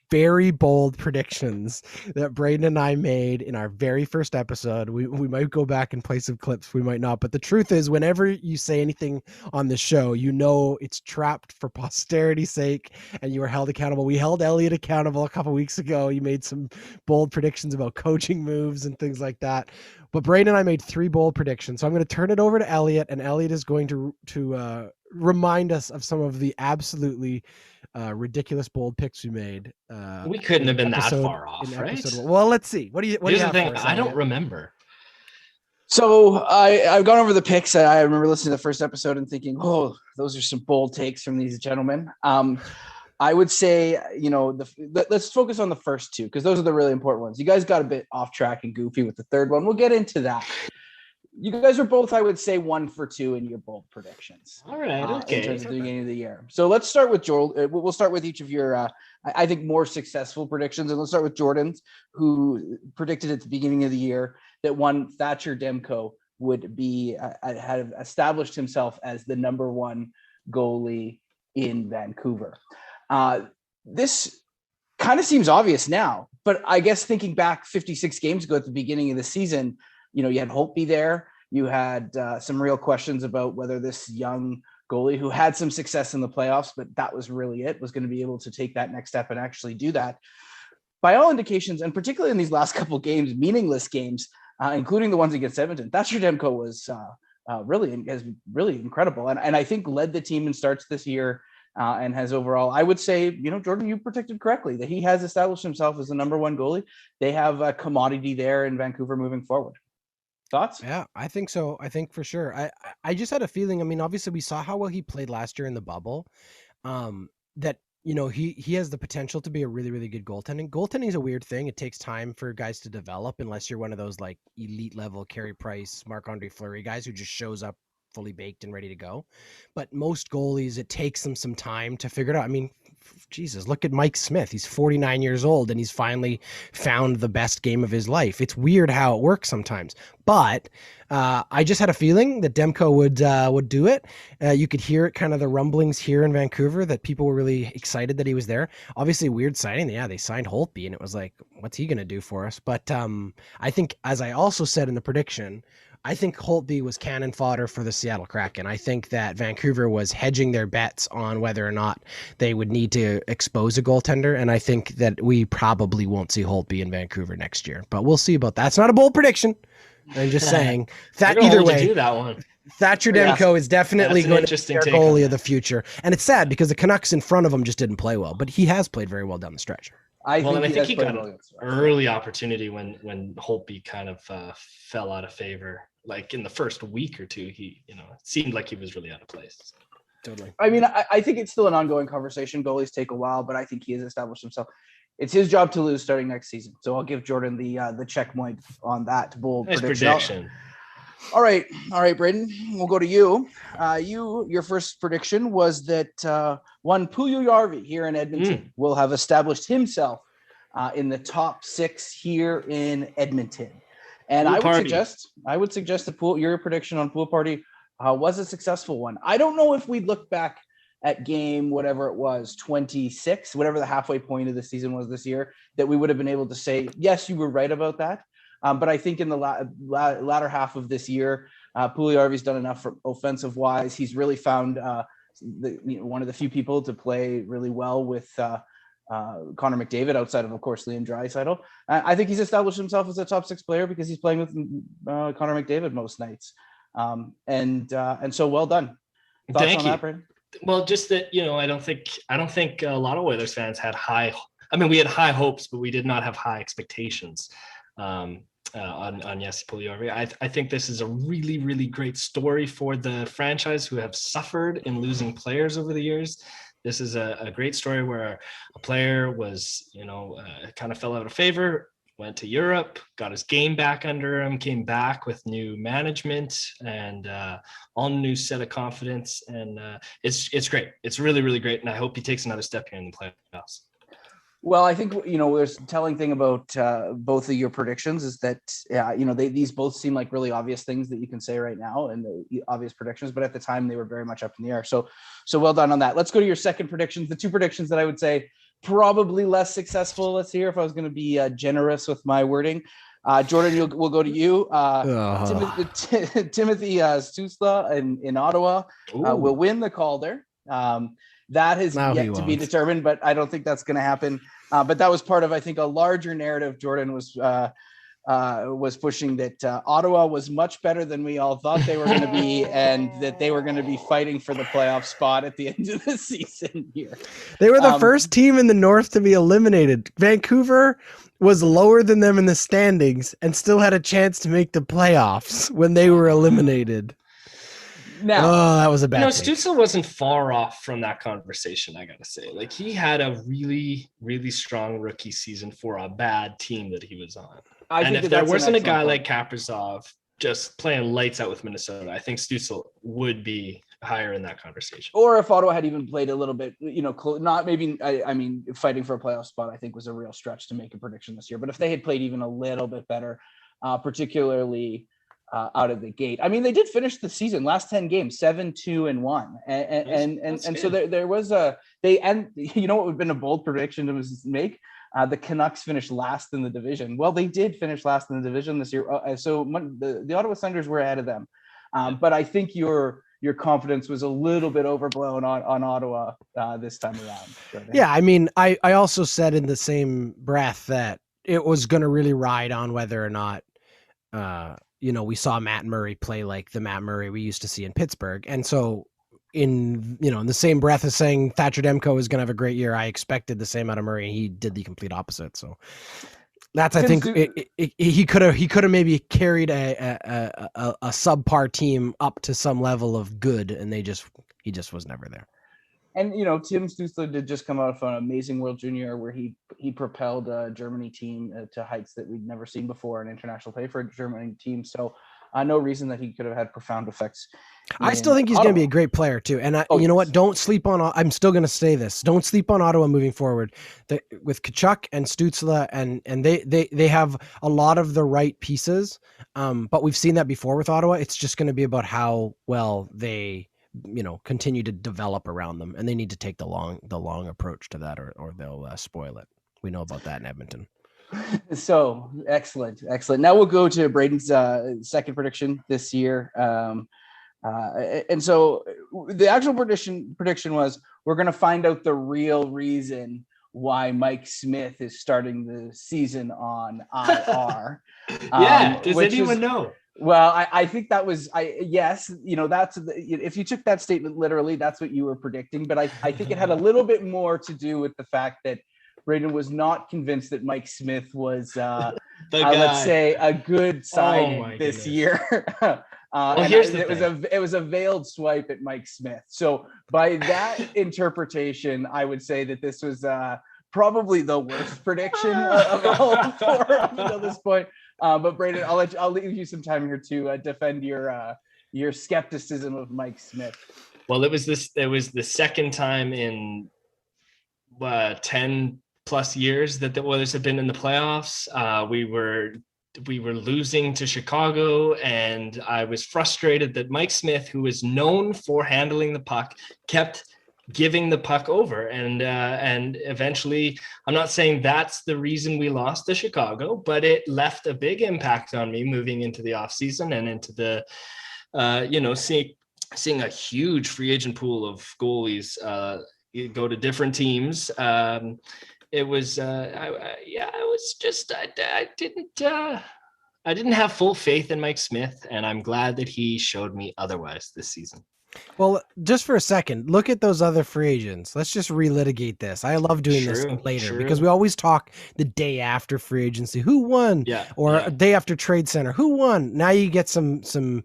very bold predictions that Braydon and I made in our very first episode. We might go back and play some clips. We might not. But the truth is, whenever you say anything on the show, you know it's trapped for posterity's sake, and you are held accountable. We held Elliott accountable a couple weeks ago. He made some bold predictions about coaching moves and things like that. But Braydon and I made 3 bold predictions. So I'm going to turn it over to Elliott, and Elliott is going to remind us of some of the absolutely ridiculous bold picks we made. We couldn't have been that far off, right? Well, let's see. What do you Here's have the thing. for us, I don't Elliott? remember. So I've gone over the picks. I remember listening to the first episode and thinking, oh, those are some bold takes from these gentlemen. I would say, let's focus on the first 2 because those are the really important ones. You guys got a bit off track and goofy with the third one. We'll get into that. You guys are both, I would say, 1 for 2 in your bold predictions. All right, okay. In terms of the beginning of the year. So let's start with Joel. We'll start with each of your, I think, more successful predictions. And let's start with Jordan's, who predicted at the beginning of the year that one Thatcher Demko would be, had established himself as the number 1 goalie in Vancouver. This kind of seems obvious now, but I guess thinking back 56 games ago at the beginning of the season, you had Holtby there. You had some real questions about whether this young goalie who had some success in the playoffs, but that was really it, was going to be able to take that next step and actually do that. By all indications, and particularly in these last couple games, meaningless games, including the ones against Edmonton, Thatcher Demko was really incredible. And I think led the team in starts this year and has overall, I would say, Jordan, you predicted correctly that he has established himself as the number 1 goalie. They have a commodity there in Vancouver moving forward. Thoughts? Yeah, I think so. I think for sure. I just had a feeling. I mean, obviously we saw how well he played last year in the bubble. That he has the potential to be a really, really good goaltending. Goaltending is a weird thing. It takes time for guys to develop unless you're one of those like elite level Carey Price, Marc-Andre Fleury guys who just shows up fully baked and ready to go. But most goalies, it takes them some time to figure it out. I mean, Jesus, look at Mike Smith. He's 49 years old and he's finally found the best game of his life. It's weird how it works sometimes, but I just had a feeling that Demko would do it. You could hear it, kind of the rumblings here in Vancouver, that people were really excited that he was there. Obviously, weird signing. Yeah, they signed Holtby, and it was like, what's he going to do for us? But I think, as I also said in the prediction, I think Holtby was cannon fodder for the Seattle Kraken. I think that Vancouver was hedging their bets on whether or not they would need to expose a goaltender, and I think that we probably won't see Holtby in Vancouver next year. But we'll see about that. It's not a bold prediction. I'm just saying that either way, that one. Thatcher Demko is definitely going to be their goalie of the future. And it's sad because the Canucks in front of him just didn't play well, but he has played very well down the stretch. I think he got an early opportunity when Holtby kind of fell out of favor. Like in the first week or two, he, it seemed like he was really out of place. Totally. I mean, I think it's still an ongoing conversation. Goalies take a while, but I think he has established himself. It's his job to lose starting next season. So I'll give Jordan the checkpoint on that bold prediction. All right, Braydon, we'll go to you. Your first prediction was that one Puljujärvi here in Edmonton will have established himself in the top 6 here in Edmonton. And I would suggest that your prediction on Pool Party was a successful one. I don't know if we'd look back at game, whatever it was, 26, whatever the halfway point of the season was this year, that we would have been able to say, yes, you were right about that. But I think in the latter half of this year, Puljujärvi's done enough for offensive wise. He's really found one of the few people to play really well with Connor McDavid outside of course, Leon Draisaitl. I think he's established himself as a top 6 player because he's playing with Connor McDavid most nights. And so well done. Thoughts Thank on you. that, Braydon? Well, just that, I don't think a lot of Oilers fans had we had high hopes, but we did not have high expectations on Jesse Puljujärvi. I think this is a really, really great story for the franchise who have suffered in losing players over the years. This is a great story where a player was, kind of fell out of favor, went to Europe, got his game back under him, came back with new management and all new set of confidence. And it's great. It's really, really great. And I hope he takes another step here in the playoffs. Well, I think, there's a telling thing about both of your predictions is that, these both seem like really obvious things that you can say right now and the obvious predictions, but at the time they were very much up in the air. So well done on that. Let's go to your second predictions. The 2 predictions that I would say probably less successful. Let's hear if I was going to be generous with my wording. Jordan, we'll go to you. Timothy Stützle in Ottawa will win the Calder. That is yet to be determined, but I don't think that's going to happen. But that was part of, I think, a larger narrative Jordan was pushing, that Ottawa was much better than we all thought they were going to be, and that they were going to be fighting for the playoff spot at the end of the season here. They were the first team in the North to be eliminated. Vancouver was lower than them in the standings and still had a chance to make the playoffs when they were eliminated. Now, that was a bad thing. Stützle wasn't far off from that conversation, I gotta say. Like, he had a really, really strong rookie season for a bad team that he was on. And if there wasn't a guy like Kaprizov just playing lights out with Minnesota, I think Stützle would be higher in that conversation. Or if Ottawa had even played a little bit, not maybe, I mean, fighting for a playoff spot, I think was a real stretch to make a prediction this year. But if they had played even a little bit better, particularly out of the gate. I mean, they did finish the season, last 10 games, 7-2-1. And so there was what would have been a bold prediction to make? The Canucks finished last in the division. Well, they did finish last in the division this year. So the Ottawa Senators were ahead of them. But I think your confidence was a little bit overblown on Ottawa this time around. Yeah, I mean, I also said in the same breath that it was going to really ride on whether or not we saw Matt Murray play like the Matt Murray we used to see in Pittsburgh. And so in the same breath as saying Thatcher Demko is going to have a great year, I expected the same out of Murray, and he did the complete opposite. So that's, I think he could have maybe carried a subpar team up to some level of good, and he just was never there. And, Tim Stützle did just come out of an amazing World Junior where he propelled a Germany team to heights that we'd never seen before, an international play for a Germany team. So no reason that he could have had profound effects. I still think he's going to be a great player too. And you know what? Don't sleep on, I'm still going to say this. Don't sleep on Ottawa moving forward. With Tkachuk and Stützle, and they have a lot of the right pieces. But we've seen that before with Ottawa. It's just going to be about how well they continue to develop around them, and they need to take the long approach to that, or they'll spoil it. We know about that in Edmonton. So excellent. Now we'll go to Braydon's second prediction this year. And so the actual prediction was, we're going to find out the real reason why Mike Smith is starting the season on IR. Does anyone know? Well, I think that was, yes, that's, if you took that statement literally, that's what you were predicting. But I think it had a little bit more to do with the fact that Braydon was not convinced that Mike Smith was, let's say, a good signing this year. It was a veiled swipe at Mike Smith. So by that interpretation, I would say that this was probably the worst prediction of all four up until this point. But Braydon, I'll leave you some time here to defend your skepticism of Mike Smith. Well, it was the second time in 10 plus years that the Oilers have been in the playoffs. We were losing to Chicago, and I was frustrated that Mike Smith, who is known for handling the puck, kept giving the puck over. And eventually, I'm not saying that's the reason we lost to Chicago, but it left a big impact on me moving into the offseason and into the, seeing a huge free agent pool of goalies go to different teams. I didn't have full faith in Mike Smith, and I'm glad that he showed me otherwise this season. Well, just for a second, look at those other free agents. Let's just relitigate this. I love doing this later because we always talk the day after free agency. Who won? A day after trade center. Who won? Now you get some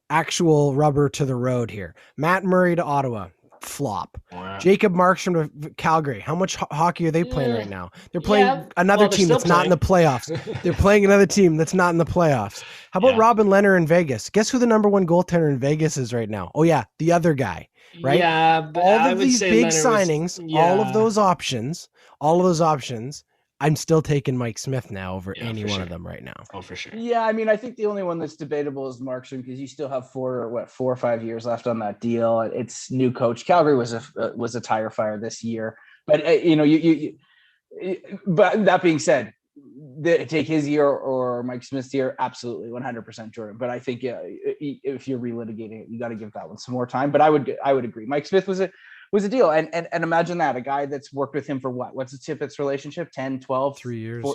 actual rubber to the road here. Matt Murray to Ottawa. Flop. Wow. Jacob Markstrom to Calgary. How much hockey are they playing right now? They're playing another team that's not in the playoffs. They're playing another team that's not in the playoffs. How about Robin Lehner in Vegas? Guess who the number one goaltender in Vegas is right now? Oh yeah, the other guy, right? Yeah, but all of these big signings, all of those options, I'm still taking Mike Smith now over any one of them right now. Oh, for sure. Yeah, I mean, I think the only one that's debatable is Markstrom because you still have 4 or 5 years left on that deal. It's new coach. Calgary was a tire fire this year, but but that being said, take his year or Mike Smith's year, absolutely 100% Jordan. But I think if you're relitigating it, you got to give that one some more time. But I would agree. Mike Smith was a deal. And imagine that, a guy that's worked with him for what's the Tippett's relationship? 10, 12? 3 years.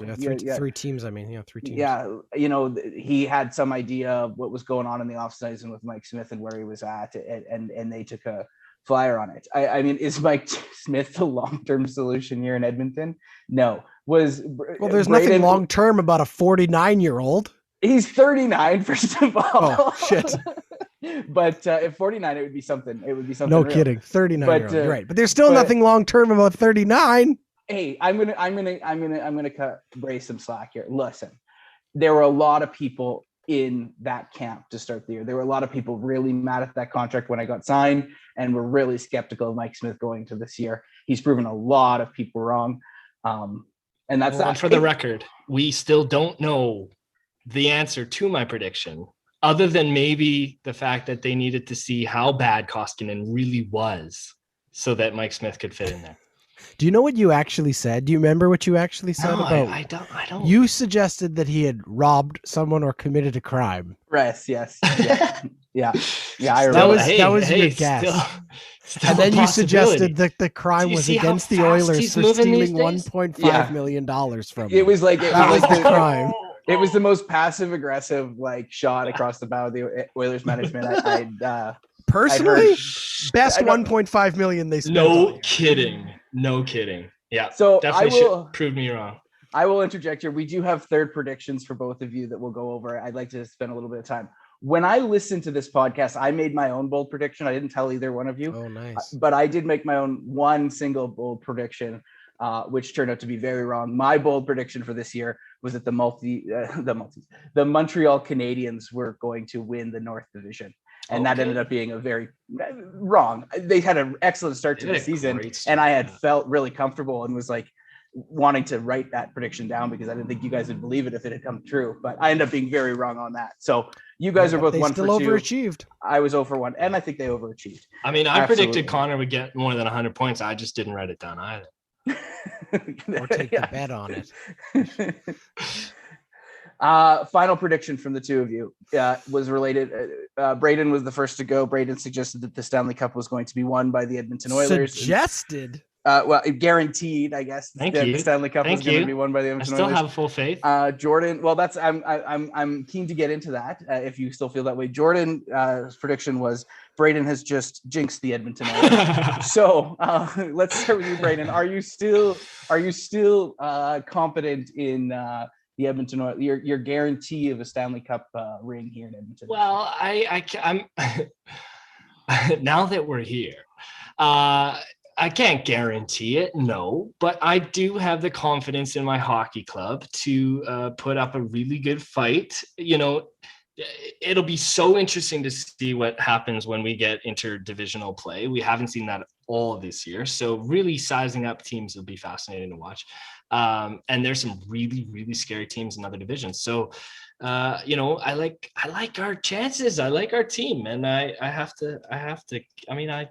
3 teams. I mean, 3 teams. Yeah. He had some idea of what was going on in the offseason with Mike Smith and where he was at, and they took a flyer on it. I mean, is Mike Smith the long-term solution here in Edmonton? No. There's Braydon, nothing long-term about a 49-year-old. He's 39, first of all. Oh, shit. But at 49, it would be something. It would be something. No real. Kidding, 39. You're right, but there's still nothing long term about 39. Hey, I'm gonna cut Bray some slack here. Listen, there were a lot of people in that camp to start the year. There were a lot of people really mad at that contract when I got signed, and were really skeptical of Mike Smith going to this year. He's proven a lot of people wrong, and that's that. For the record, we still don't know the answer to my prediction, other than maybe the fact that they needed to see how bad Koskinen really was so that Mike Smith could fit in there. Do you know what you actually said? Do you remember what you actually said about? I don't. You suggested that he had robbed someone or committed a crime. Yes. Yeah. I remember. That was your guess. Still and then you suggested that the crime was against the Oilers for stealing $1.5 million from him. It was like that was the crime. It was the most passive aggressive shot across the bow of the Oilers management. Personally, best $1.5 million they spent. No kidding. Yeah. So definitely prove me wrong. I will interject here. We do have third predictions for both of you that we'll go over. I'd like to spend a little bit of time. When I listened to this podcast, I made my own bold prediction. I didn't tell either one of you. Oh, nice. But I did make my own one single bold prediction, which turned out to be very wrong. My bold prediction for this year was that the Montreal Canadiens were going to win the North Division. And that ended up being a very wrong. They had an excellent start to the season, and I had felt really comfortable and was wanting to write that prediction down because I didn't think you guys would believe it if it had come true. But I ended up being very wrong on that. So you guys are both 1 for 2. Overachieved. I was 0 for 1, and I think they overachieved. I mean, I predicted Connor would get more than 100 points. I just didn't write it down either. Or take the bet on it. Final prediction from the two of you was related. Braydon was the first to go. Braydon suggested that the Stanley Cup was going to be won by the Edmonton Oilers. Suggested? Well, guaranteed, I guess. Thank the you. Stanley Cup Thank was going to you. be won by the I Edmonton still Oilers. have full faith. Jordan, well, that's I'm keen to get into that if you still feel that way. Jordan's prediction was Braydon has just jinxed the Edmonton Oilers. So let's start with you, Braydon. Are you still confident in the Edmonton Oilers? Your guarantee of a Stanley Cup ring here in Edmonton? Well, I'm now that we're here. I can't guarantee it, no, but I do have the confidence in my hockey club to put up a really good fight. You know, it'll be so interesting to see what happens when we get interdivisional play. We haven't seen that all this year, so really sizing up teams will be fascinating to watch. And there's some really, really scary teams in other divisions. So, you know, I like our chances. I like our team, and I have to. I mean, I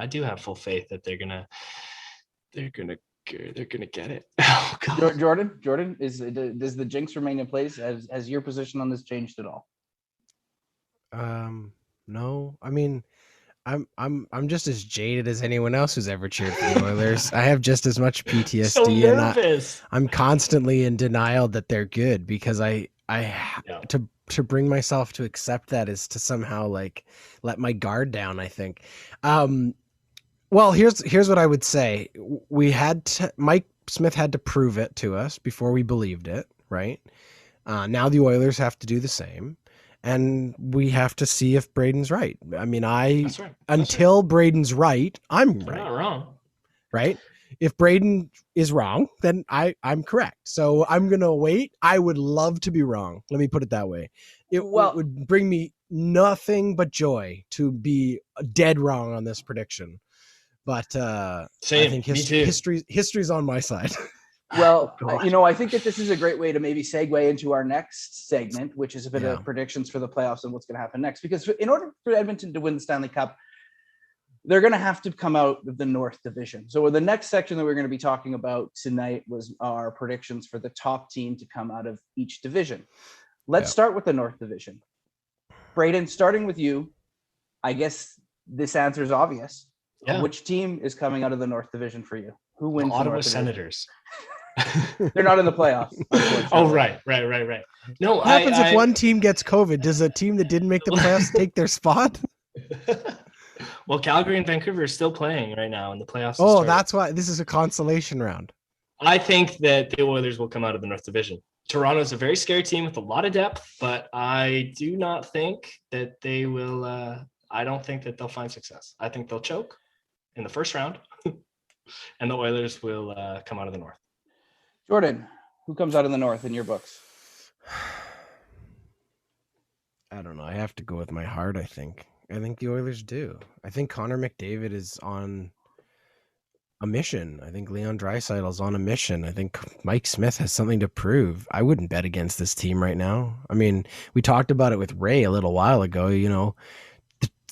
do have full faith that they're gonna get it. Oh, God. Jordan, does the jinx remain in place? Has your position on this changed at all? No. I mean, I'm just as jaded as anyone else who's ever cheered for the Oilers. I have just as much PTSD, So nervous. and I'm constantly in denial that they're good because to bring myself to accept that is to somehow like let my guard down, I think. Well, here's what I would say. Mike Smith had to prove it to us before we believed it, right? Now the Oilers have to do the same. And we have to see if Braydon's right. I mean, until Braydon's right, I'm right. Not wrong. Right? If Braydon is wrong, then I'm correct. So I'm going to wait. I would love to be wrong. Let me put it that way. It would bring me nothing but joy to be dead wrong on this prediction. But I think history's on my side. Well, you know, I think that this is a great way to maybe segue into our next segment, which is a bit of predictions for the playoffs and what's going to happen next. Because in order for Edmonton to win the Stanley Cup, they're going to have to come out of the North Division. So the next section that we're going to be talking about tonight was our predictions for the top team to come out of each division. Let's start with the North Division. Braydon, starting with you, I guess this answer is obvious. Yeah. Which team is coming out of the North Division for you? Who wins? The Ottawa Senators. They're not in the playoffs. Oh, right. No, what happens if one team gets COVID? Does a team that didn't make the playoffs take their spot? Well, Calgary and Vancouver are still playing right now in the playoffs. Oh, that's why this is a consolation round. I think that the Oilers will come out of the North Division. Toronto is a very scary team with a lot of depth, but I do not think that they will. I don't think that they'll find success. I think they'll choke in the first round, and the Oilers will come out of the North. Jordan, who comes out of the North in your books? I don't know. I have to go with my heart, I think the Oilers do. I think Connor McDavid is on a mission. I think Leon Draisaitl's on a mission. I think Mike Smith has something to prove. I wouldn't bet against this team right now. I mean, we talked about it with Ray a little while ago, you know.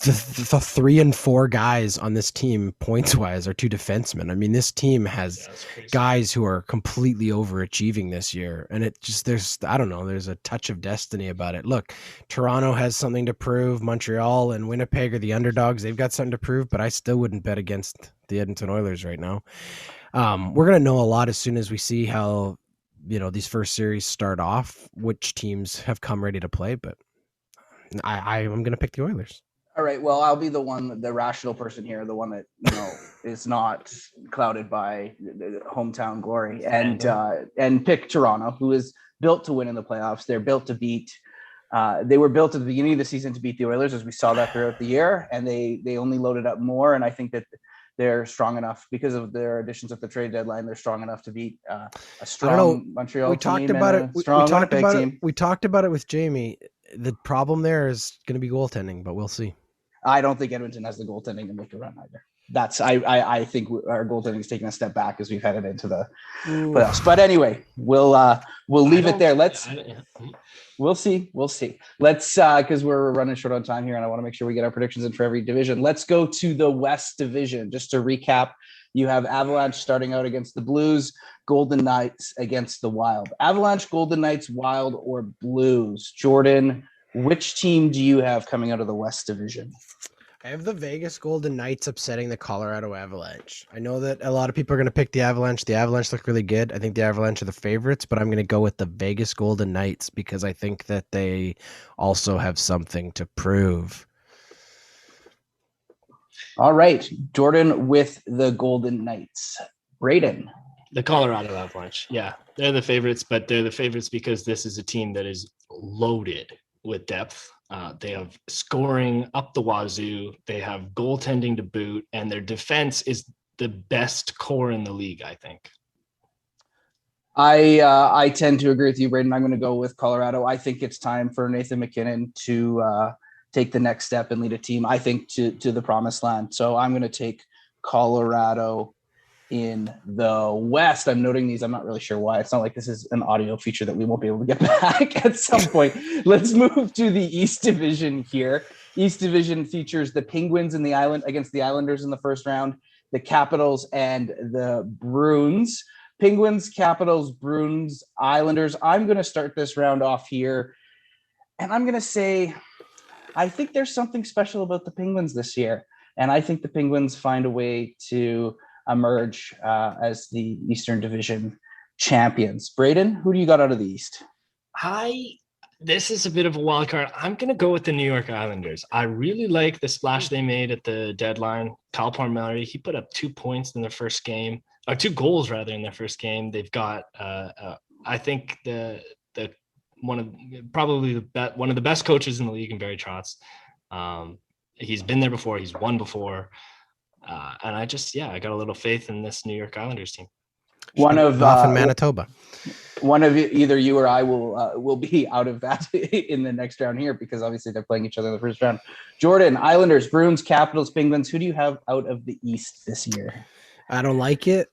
The 3 and 4 guys on this team points wise are 2 defensemen. I mean, this team has guys who are completely overachieving this year. And it just, there's a touch of destiny about it. Look, Toronto has something to prove. Montreal and Winnipeg are the underdogs. They've got something to prove, but I still wouldn't bet against the Edmonton Oilers right now. We're going to know a lot as soon as we see how, you know, these first series start off, which teams have come ready to play, but I'm going to pick the Oilers. All right. Well, I'll be the rational person here, the one that, you know, is not clouded by the hometown glory, and pick Toronto, who is built to win in the playoffs. They're built to beat. They were built at the beginning of the season to beat the Oilers, as we saw that throughout the year, and they only loaded up more. And I think that they're strong enough because of their additions at the trade deadline. They're strong enough to beat a strong Montreal team. We talked about it with Jamie. The problem there is going to be goaltending, but we'll see. I don't think Edmonton has the goaltending to make a run either. I think our goaltending is taking a step back as we've headed into the playoffs. But anyway, we'll leave it there. We'll see. Let's because we're running short on time here, and I want to make sure we get our predictions in for every division. Let's go to the West Division. Just to recap, you have Avalanche starting out against the Blues, Golden Knights against the Wild. Avalanche, Golden Knights, Wild, or Blues? Jordan, which team do you have coming out of the West Division? I have the Vegas Golden Knights upsetting the Colorado Avalanche. I know that a lot of people are going to pick the Avalanche. The Avalanche look really good. I think the Avalanche are the favorites, but I'm going to go with the Vegas Golden Knights because I think that they also have something to prove. All right. Jordan with the Golden Knights. Braydon. The Colorado Avalanche. Yeah, they're the favorites, but they're the favorites because this is a team that is loaded with depth. They have scoring up the wazoo. They have goaltending to boot, and their defense is the best core in the league, I think. I tend to agree with you, Braydon. I'm going to go with Colorado. I think it's time for Nathan MacKinnon to take the next step and lead a team, I think, to the promised land. So I'm going to take Colorado in the West. I'm noting these. I'm not really sure why. It's not like this is an audio feature that we won't be able to get back at some point. Let's move to the East Division here. East Division features the Penguins in the Island against the Islanders in the first round, the Capitals and the Bruins. Penguins, Capitals, Bruins, Islanders. I'm going to start this round off here, and I'm going to say I think there's something special about the Penguins this year, and I think the Penguins find a way to emerge as the Eastern Division champions. Braydon, who do you got out of the East? This is a bit of a wild card. I'm going to go with the New York Islanders. I really like the splash they made at the deadline. Kyle Palmieri, he put up 2 points in their first game, or 2 goals rather in their first game. They've got, I think one of the best coaches in the league in Barry Trotz. He's been there before. He's won before. And I got a little faith in this New York Islanders team. One of off in Manitoba. One of either you or I will be out of that in the next round here because obviously they're playing each other in the first round. Jordan, Islanders, Bruins, Capitals, Penguins. Who do you have out of the East this year? I don't like it,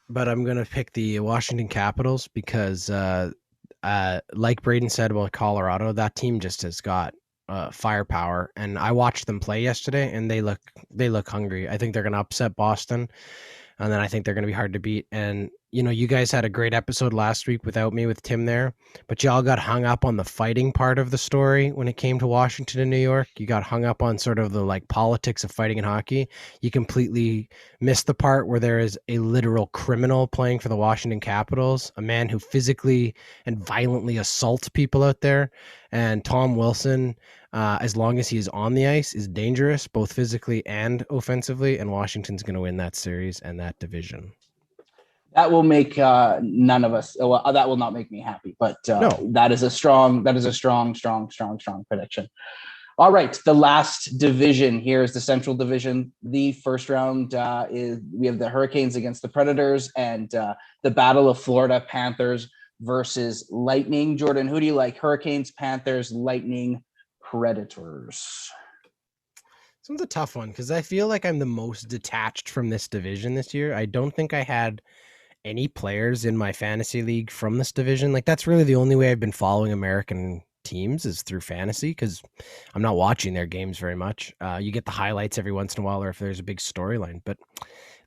but I'm going to pick the Washington Capitals because, like Braydon said about Colorado, that team just has got firepower, and I watched them play yesterday, and they look hungry. I think they're going to upset Boston, and then I think they're going to be hard to beat. And you guys had a great episode last week without me with Tim there, but y'all got hung up on the fighting part of the story when it came to Washington and New York. You got hung up on sort of the politics of fighting in hockey. You completely missed the part where there is a literal criminal playing for the Washington Capitals, a man who physically and violently assaults people out there. And Tom Wilson, as long as he is on the ice, is dangerous, both physically and offensively, and Washington's going to win that series and that division. That will make none of us. Well, that will not make me happy, but no. That is a strong prediction. All right, the last division here is the Central Division. The first round is we have the Hurricanes against the Predators and the Battle of Florida Panthers versus Lightning. Jordan, who do you like? Hurricanes, Panthers, Lightning, Predators. This one's a tough one because I feel like I'm the most detached from this division this year. I don't think I had any players in my fantasy league from this division. That's really the only way I've been following American teams is through fantasy because I'm not watching their games very much. You get the highlights every once in a while or if there's a big storyline. But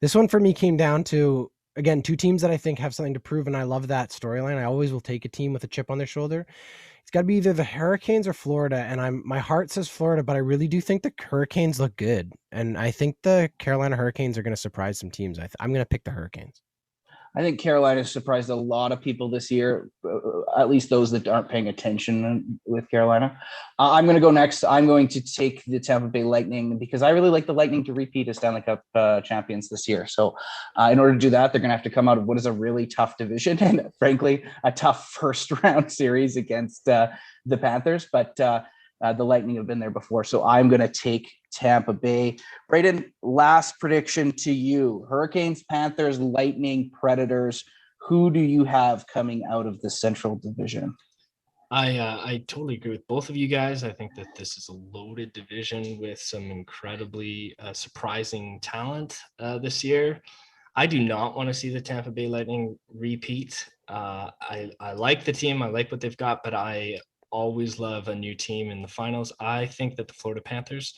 this one for me came down to, again, 2 teams that I think have something to prove, and I love that storyline. I always will take a team with a chip on their shoulder. It's got to be either the Hurricanes or Florida, and my heart says Florida, but I really do think the Hurricanes look good, and I think the Carolina Hurricanes are going to surprise some teams. I'm going to pick the Hurricanes. I think Carolina surprised a lot of people this year, at least those that aren't paying attention with Carolina. I'm going to go next. I'm going to take the Tampa Bay Lightning because I really like the Lightning to repeat as Stanley Cup champions this year. So in order to do that, they're going to have to come out of what is a really tough division and, frankly, a tough first-round series against the Panthers. But the Lightning have been there before. So I'm going to take Tampa Bay. Braydon, last prediction to you. Hurricanes, Panthers, Lightning, Predators. Who do you have coming out of the Central Division? I totally agree with both of you guys. I think that this is a loaded division with some incredibly surprising talent this year. I do not want to see the Tampa Bay Lightning repeat. I like the team. I like what they've got, but I always love a new team in the finals. I think that the Florida Panthers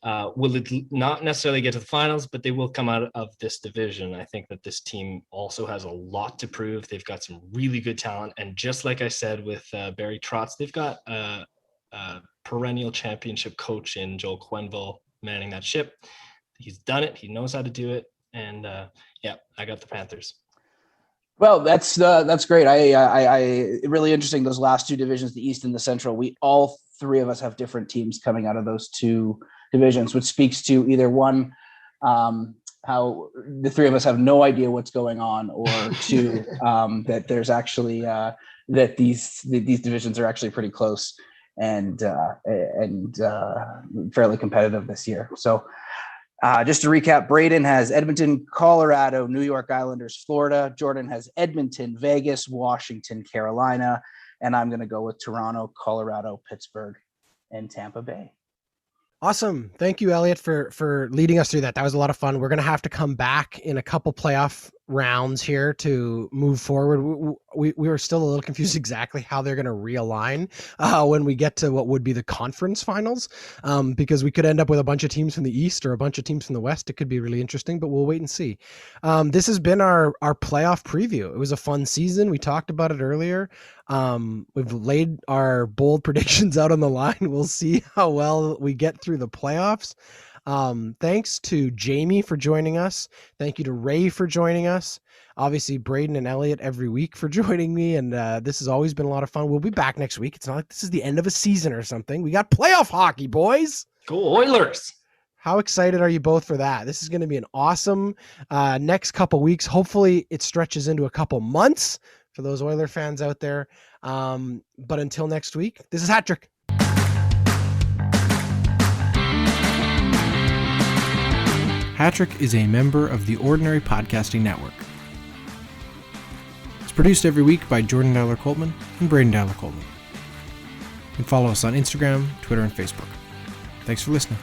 will not necessarily get to the finals, but they will come out of this division. I think that this team also has a lot to prove. They've got some really good talent. And just like I said with Barry Trotz, they've got a perennial championship coach in Joel Quenneville. manning that ship. He's done it. He knows how to do it. And I got the Panthers. Well, that's great. I really interesting. Those last two divisions, the East and the Central. We all three of us have different teams coming out of those two divisions, which speaks to either one, how the three of us have no idea what's going on, or two, that there's actually that these divisions are actually pretty close and fairly competitive this year. So just to recap, Braydon has Edmonton, Colorado, New York Islanders, Florida. Jordan has Edmonton, Vegas, Washington, Carolina, and I'm going to go with Toronto, Colorado, Pittsburgh, and Tampa Bay. Awesome. Thank you, Elliott, for leading us through that. That was a lot of fun. We're going to have to come back in a couple playoff rounds here to move forward. We were still a little confused exactly how they're going to realign when we get to what would be the conference finals, because we could end up with a bunch of teams from the East or a bunch of teams from the West. It could be really interesting, but we'll wait and see. This has been our playoff preview. It was a fun season. We talked about it earlier. We've laid our bold predictions out on the line. We'll see how well we get through the playoffs. Thanks to Jamie for joining us. Thank you to Ray for joining us. Obviously, Braydon and Elliott every week for joining me. And this has always been a lot of fun. We'll be back next week. It's not like this is the end of a season or something. We got playoff hockey, boys. Go Oilers. How excited are you both for that? This is going to be an awesome next couple weeks. Hopefully it stretches into a couple months for those Oiler fans out there. But until next week, this is HatTrick. HatTrick is a member of the Ordinary Podcasting Network. It's produced every week by Jordan Dowler-Coltman and Braydon Dowler-Coltman. You can follow us on Instagram, Twitter, and Facebook. Thanks for listening.